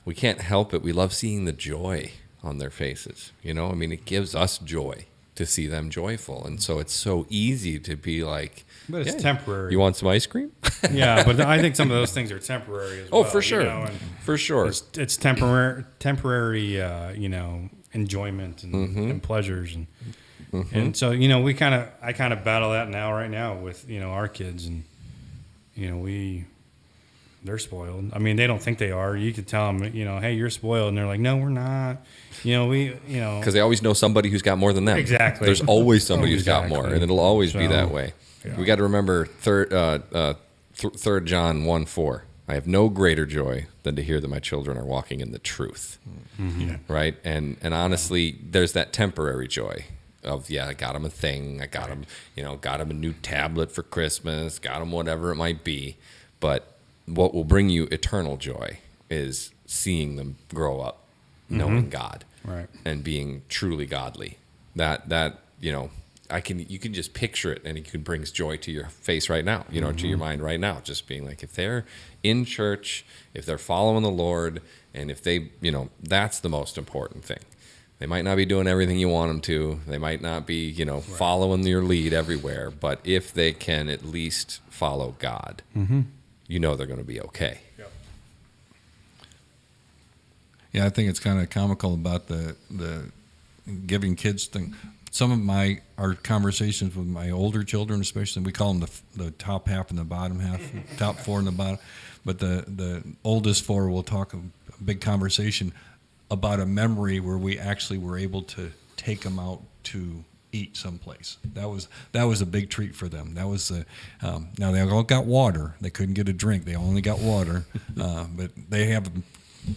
we can't help it. We love seeing the joy on their faces. It gives us joy to see them joyful. And so it's so easy to be like, but it's temporary. You want some ice cream? Yeah, but I think some of those things are temporary as well. Oh, for sure. For sure. It's temporary, enjoyment and pleasures. And so, I kind of battle that right now with, our kids, and, they're spoiled. They don't think they are. You could tell them, hey, you're spoiled. And they're like, no, we're not. Because they always know somebody who's got more than them. Exactly. There's always somebody who's got more, and it'll always be that way. Yeah. We got to remember 3 John 1:4. I have no greater joy than to hear that my children are walking in the truth. Mm-hmm. Yeah. Right? And honestly, there's that temporary joy of, I got them a thing. I got them, got them a new tablet for Christmas, got them whatever it might be. But what will bring you eternal joy is seeing them grow up, knowing God, right, and being truly godly. That you can just picture it, and it brings joy to your face right now, to your mind right now, just being like, if they're in church, if they're following the Lord, and if they, that's the most important thing. They might not be doing everything you want them to. They might not be, following your lead everywhere, but if they can at least follow God, they're going to be okay. Yep. Yeah, I think it's kind of comical about the giving kids thing. Some of our conversations with my older children, especially, we call them the top half and the bottom half, top 4 and the bottom. But the oldest 4 will talk a big conversation about a memory where we actually were able to take them out to eat someplace. That was a big treat for them. That was now they all got water. They couldn't get a drink. They only got water, but they have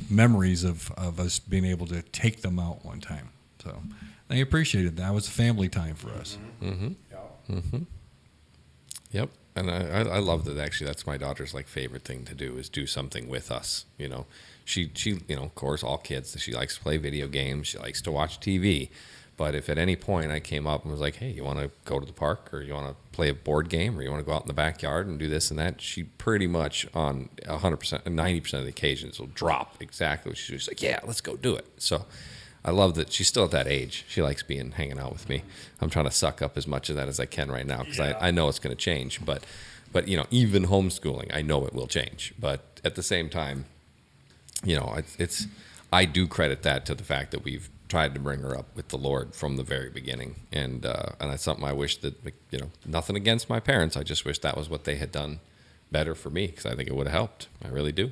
memories of us being able to take them out one time. So they appreciated that. That was family time for us. Yep. And I love that. Actually, that's my daughter's favorite thing to do, is do something with us. She of course, all kids, she likes to play video games. She likes to watch TV. But if at any point I came up and was like, hey, you want to go to the park, or you want to play a board game, or you want to go out in the backyard and do this and that, she pretty much on 100%, 90% of the occasions will drop exactly what she's like, yeah, let's go do it. So I love that she's still at that age. She likes hanging out with me. I'm trying to suck up as much of that as I can right now, because I know it's going to change. But even homeschooling, I know it will change. But at the same time, I do credit that to the fact that we've tried to bring her up with the Lord from the very beginning, and that's something I wish that, nothing against my parents. I just wish that was what they had done better for me, because I think it would have helped. I really do.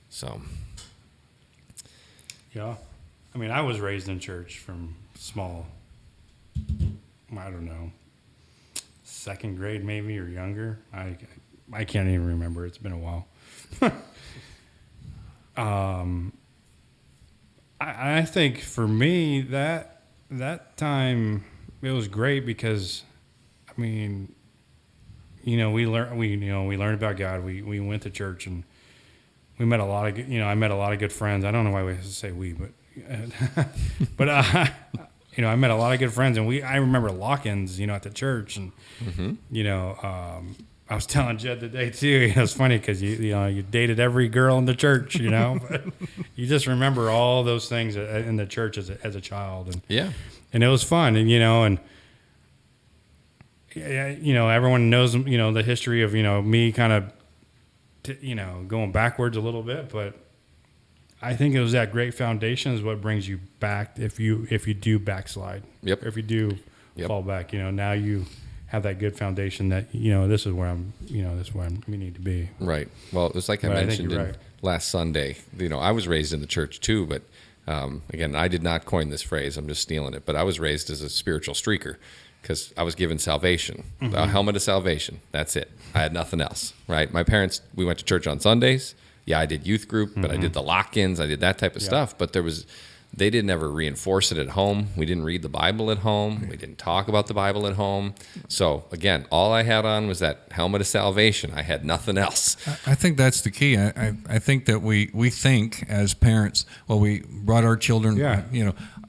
So. Yeah. I mean, I was raised in church from small, I don't know, 2nd grade maybe, or younger. I can't even remember. It's been a while. I think for me that time, it was great, because I mean, we learned about God. We went to church, and we met a lot of I met a lot of good friends. I don't know why we have to say we, but I met a lot of good friends, and I remember lock-ins at the church, and I was telling Jed today too. It's funny because you dated every girl in the church, but you just remember all those things in the church as a child, and it was fun, and everyone knows the history of me kind of going backwards a little bit, but I think it was that great foundation is what brings you back if you do backslide. Yep. Or if you do fall back, now you have that good foundation that this is where we need to be. Right. Well, it was like I mentioned last Sunday. I was raised in the church too, but again, I did not coin this phrase. I'm just stealing it. But I was raised as a spiritual streaker, because I was given salvation, a helmet of salvation. That's it. I had nothing else. Right. My parents, we went to church on Sundays. Yeah, I did youth group, but I did the lock-ins. I did that type of stuff. But they didn't ever reinforce it at home. We didn't read the Bible at home. We didn't talk about the Bible at home. So again, all I had on was that helmet of salvation. I had nothing else. I think that's the key. I think that we think as parents, we brought our children,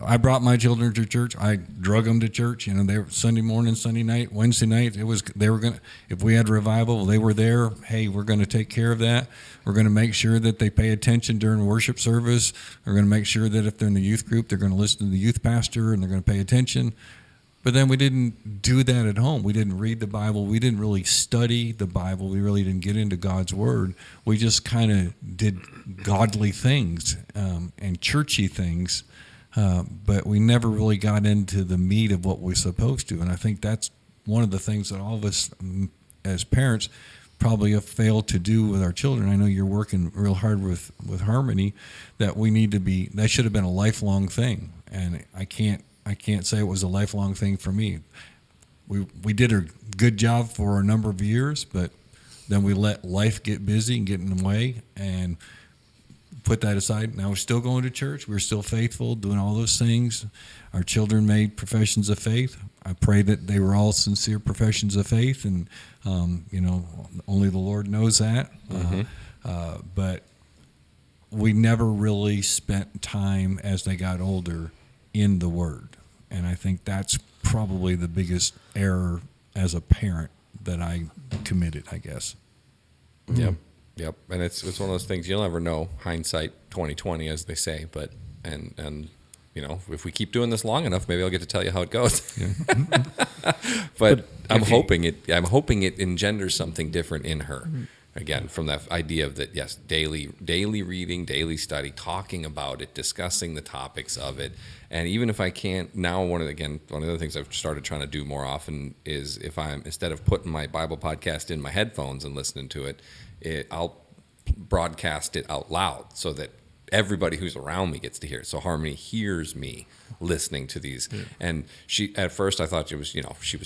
I brought my children to church. I drug them to church. They were Sunday morning, Sunday night, Wednesday night. If we had revival, they were there. Hey, we're going to take care of that. We're going to make sure that they pay attention during worship service. We're going to make sure that if they're in the youth group, they're going to listen to the youth pastor and they're going to pay attention. But then we didn't do that at home. We didn't read the Bible. We didn't really study the Bible. We really didn't get into God's Word. We just kind of did godly things and churchy things, but we never really got into the meat of what we're supposed to. And I think that's one of the things that all of us as parents probably have failed to do with our children. I know you're working real hard with Harmony. That should have been a lifelong thing, and I can't say it was a lifelong thing for me. We did a good job for a number of years, but then we let life get busy and get in the way, and put that aside. Now we're still going to church. We're still faithful, doing all those things. Our children made professions of faith. I pray that they were all sincere professions of faith, and only the Lord knows that. But we never really spent time as they got older in the Word. And I think that's probably the biggest error as a parent that I committed, I guess. Yep. And it's one of those things you'll never know. Hindsight 2020, as they say. But and you know, if we keep doing this long enough, maybe I'll get to tell you how it goes. But I'm hoping it engenders something different in her. Again, from that idea of that, yes, daily reading, daily study, talking about it, discussing the topics of it. And even if I can't, now one of the other things I've started trying to do more often is if I'm, instead of putting my Bible podcast in my headphones and listening to it, I'll broadcast it out loud so that everybody who's around me gets to hear it. So Harmony hears me listening to these. Yeah. And she, at first I thought she was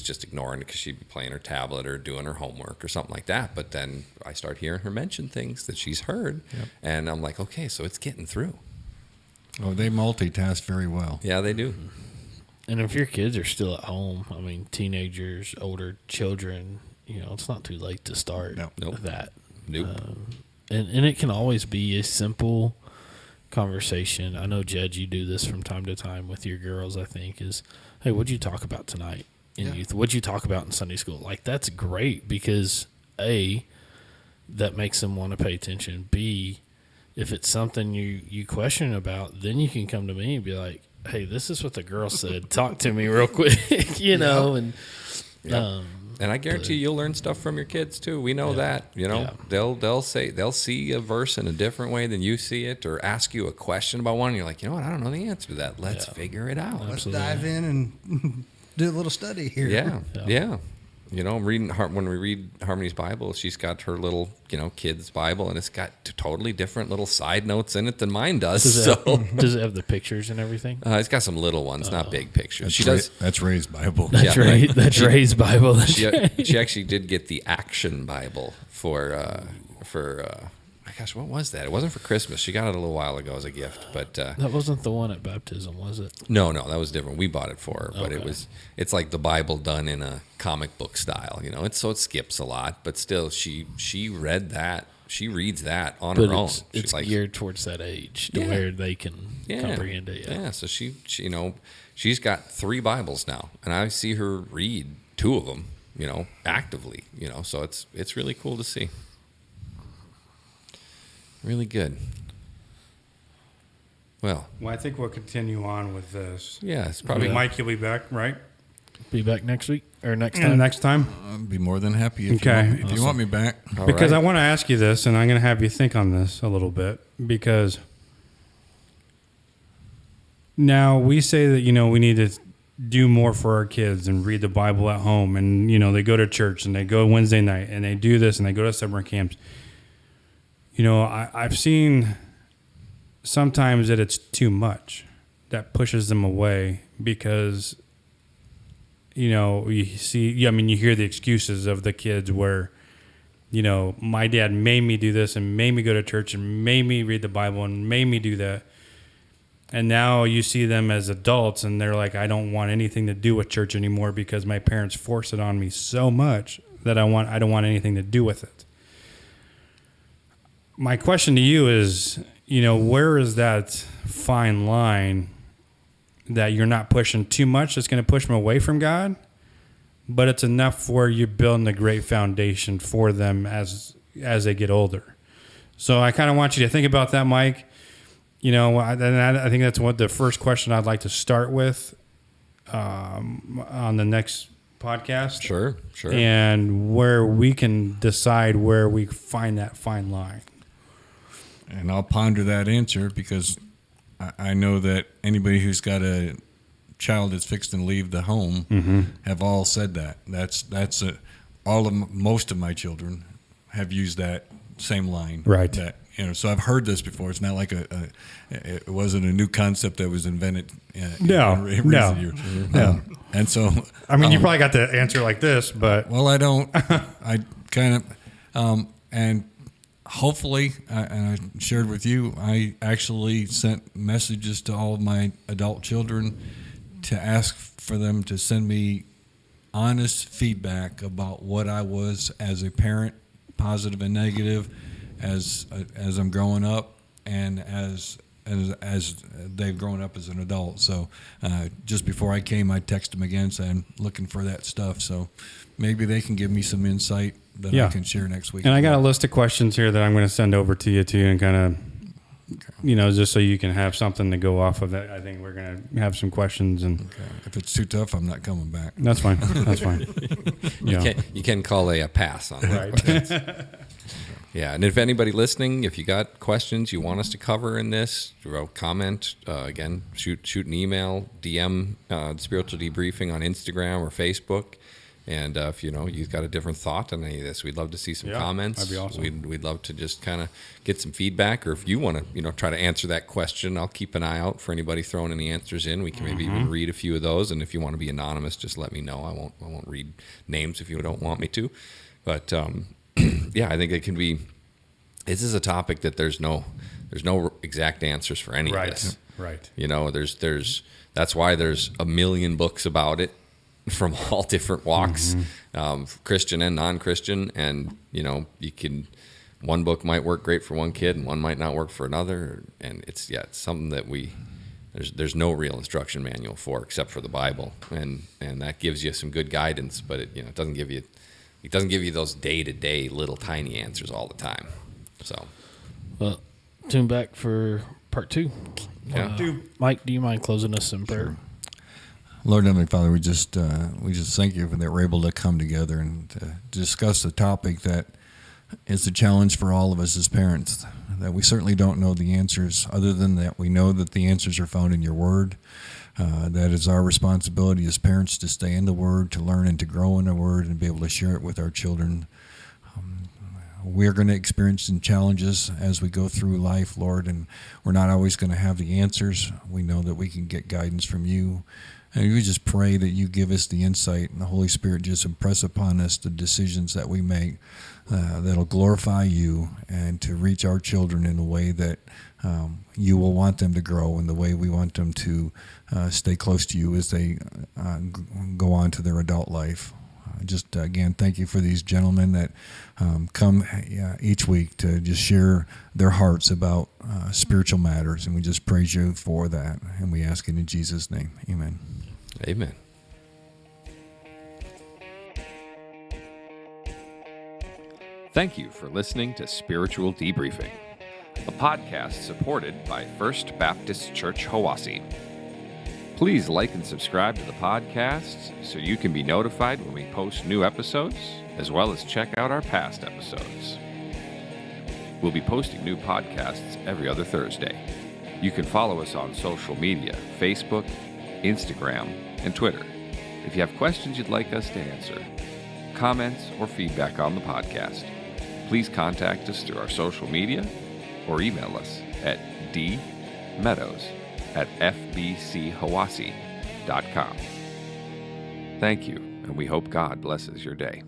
just ignoring it because she'd be playing her tablet or doing her homework or something like that. But then I start hearing her mention things that she's heard. Yep. And I'm like, okay, so it's getting through. Oh, they multitask very well. Yeah, they do. And if your kids are still at home, I mean, teenagers, older children, you know, it's not too late to start that. Nope. And it can always be a simple conversation. I know, Jed, you do this from time to time with your girls, I think, is, hey, what'd you talk about tonight in youth? What'd you talk about in Sunday school? Like, that's great because, A, that makes them want to pay attention. B, if it's something you question about, then you can come to me and be like, hey, this is what the girl said. Talk to me real quick, you know? And and I guarantee you'll learn stuff from your kids too. We know that, you know, they'll see a verse in a different way than you see it, or ask you a question about one. And you're like, you know what? I don't know the answer to that. Let's figure it out. Let's dive in and do a little study here. Yeah. You know, when we read Harmony's Bible, she's got her little, you know, kids' Bible, and it's got totally different little side notes in it than mine does. Does it have the pictures and everything? It's got some little ones, not big pictures. That's Ray's Bible. That's right. That's Ray's Bible. She actually did get the Action Bible for gosh, what was that? It wasn't for Christmas. She got it a little while ago as a gift, but that wasn't the one at baptism, was it? No, that was different. We bought it for her, but it's like the Bible done in a comic book style, you know. It skips a lot, but still, she read that. She reads that on her own. It's like, geared towards that age to where they can comprehend it. Yeah. So she, you know, she's got 3 Bibles now, and I see her read 2 of them, you know, actively, you know. So it's really cool to see. Really good. Well, I think we'll continue on with this. Yeah, it's probably Mike. You'll be back, right? Be back next week or next time? Next time. I'll be more than happy if you want me back. Because I want to ask you this, and I'm going to have you think on this a little bit, because now we say that, you know, we need to do more for our kids and read the Bible at home, and, you know, they go to church and they go Wednesday night and they do this and they go to summer camps. You know, I've seen sometimes that it's too much that pushes them away because, you know, you hear the excuses of the kids where, you know, my dad made me do this and made me go to church and made me read the Bible and made me do that. And now you see them as adults and they're like, I don't want anything to do with church anymore because my parents force it on me so much that I don't want anything to do with it. My question to you is, you know, where is that fine line that you're not pushing too much that's going to push them away from God, but it's enough where you're building a great foundation for them as they get older? So I kind of want you to think about that, Mike. You know, I think that's what the first question I'd like to start with on the next podcast. Sure. And where we can decide where we find that fine line. And I'll ponder that answer because I know that anybody who's got a child that's fixed and leave the home have all said that. That's most of my children have used that same line. Right. That, you know, so I've heard this before. It's not like it wasn't a new concept that was invented. No. And so, I mean, you probably got the answer like this, but well, I don't. I kind of and. Hopefully, and I shared with you, I actually sent messages to all of my adult children to ask for them to send me honest feedback about what I was as a parent, positive and negative, as I'm growing up, and as as they've grown up as an adult. So just before I came, I texted them again saying, looking for that stuff. So maybe they can give me some insight that I can share next week. And I got a list of questions here that I'm going to send over to you too, and kind of, just so you can have something to go off of that. I think we're going to have some questions, and if it's too tough, I'm not coming back. That's fine. That's fine. You can call a pass on that. Right. Yeah, and if anybody listening, if you got questions you want us to cover in this, comment, again, shoot an email, DM Spiritual Debriefing on Instagram or Facebook. And if you've got a different thought on any of this, we'd love to see some comments. That'd be awesome. We'd love to just kind of get some feedback, or if you want to, try to answer that question, I'll keep an eye out for anybody throwing any answers in. We can maybe even read a few of those. And if you want to be anonymous, just let me know. I won't read names if you don't want me to. But I think it can be. This is a topic that there's no exact answers for any of this. Right. That's why there's a million books about it, from all different walks, Christian and non-Christian, and one book might work great for one kid and one might not work for another, and it's something that there's no real instruction manual for except for the Bible, and that gives you some good guidance, but it doesn't give you those day-to-day little tiny answers all the time. So, well, tune back for part 2. Mike, do you mind closing us in prayer? Sure. Lord Heavenly Father, we just thank you for that we're able to come together and to discuss a topic that is a challenge for all of us as parents, that we certainly don't know the answers, other than that we know that the answers are found in your word. That is our responsibility as parents to stay in the word, to learn and to grow in the word, and be able to share it with our children. We're going to experience some challenges as we go through life, Lord, and we're not always going to have the answers. We know that we can get guidance from you. And we just pray that you give us the insight, and the Holy Spirit just impress upon us the decisions that we make that'll glorify you, and to reach our children in a way that you will want them to grow, and the way we want them to stay close to you as they go on to their adult life. Just again, thank you for these gentlemen that come each week to just share their hearts about spiritual matters, and we just praise you for that, and we ask it in Jesus' name. Amen. Amen. Thank you for listening to Spiritual Debriefing, a podcast supported by First Baptist Church Hiwassee. Please like and subscribe to the podcast so you can be notified when we post new episodes, as well as check out our past episodes. We'll be posting new podcasts every other Thursday. You can follow us on social media, Facebook, Instagram, and Twitter. If you have questions you'd like us to answer, comments, or feedback on the podcast, please contact us through our social media or email us at dmeadows@fbchiwassee.com. Thank you, and we hope God blesses your day.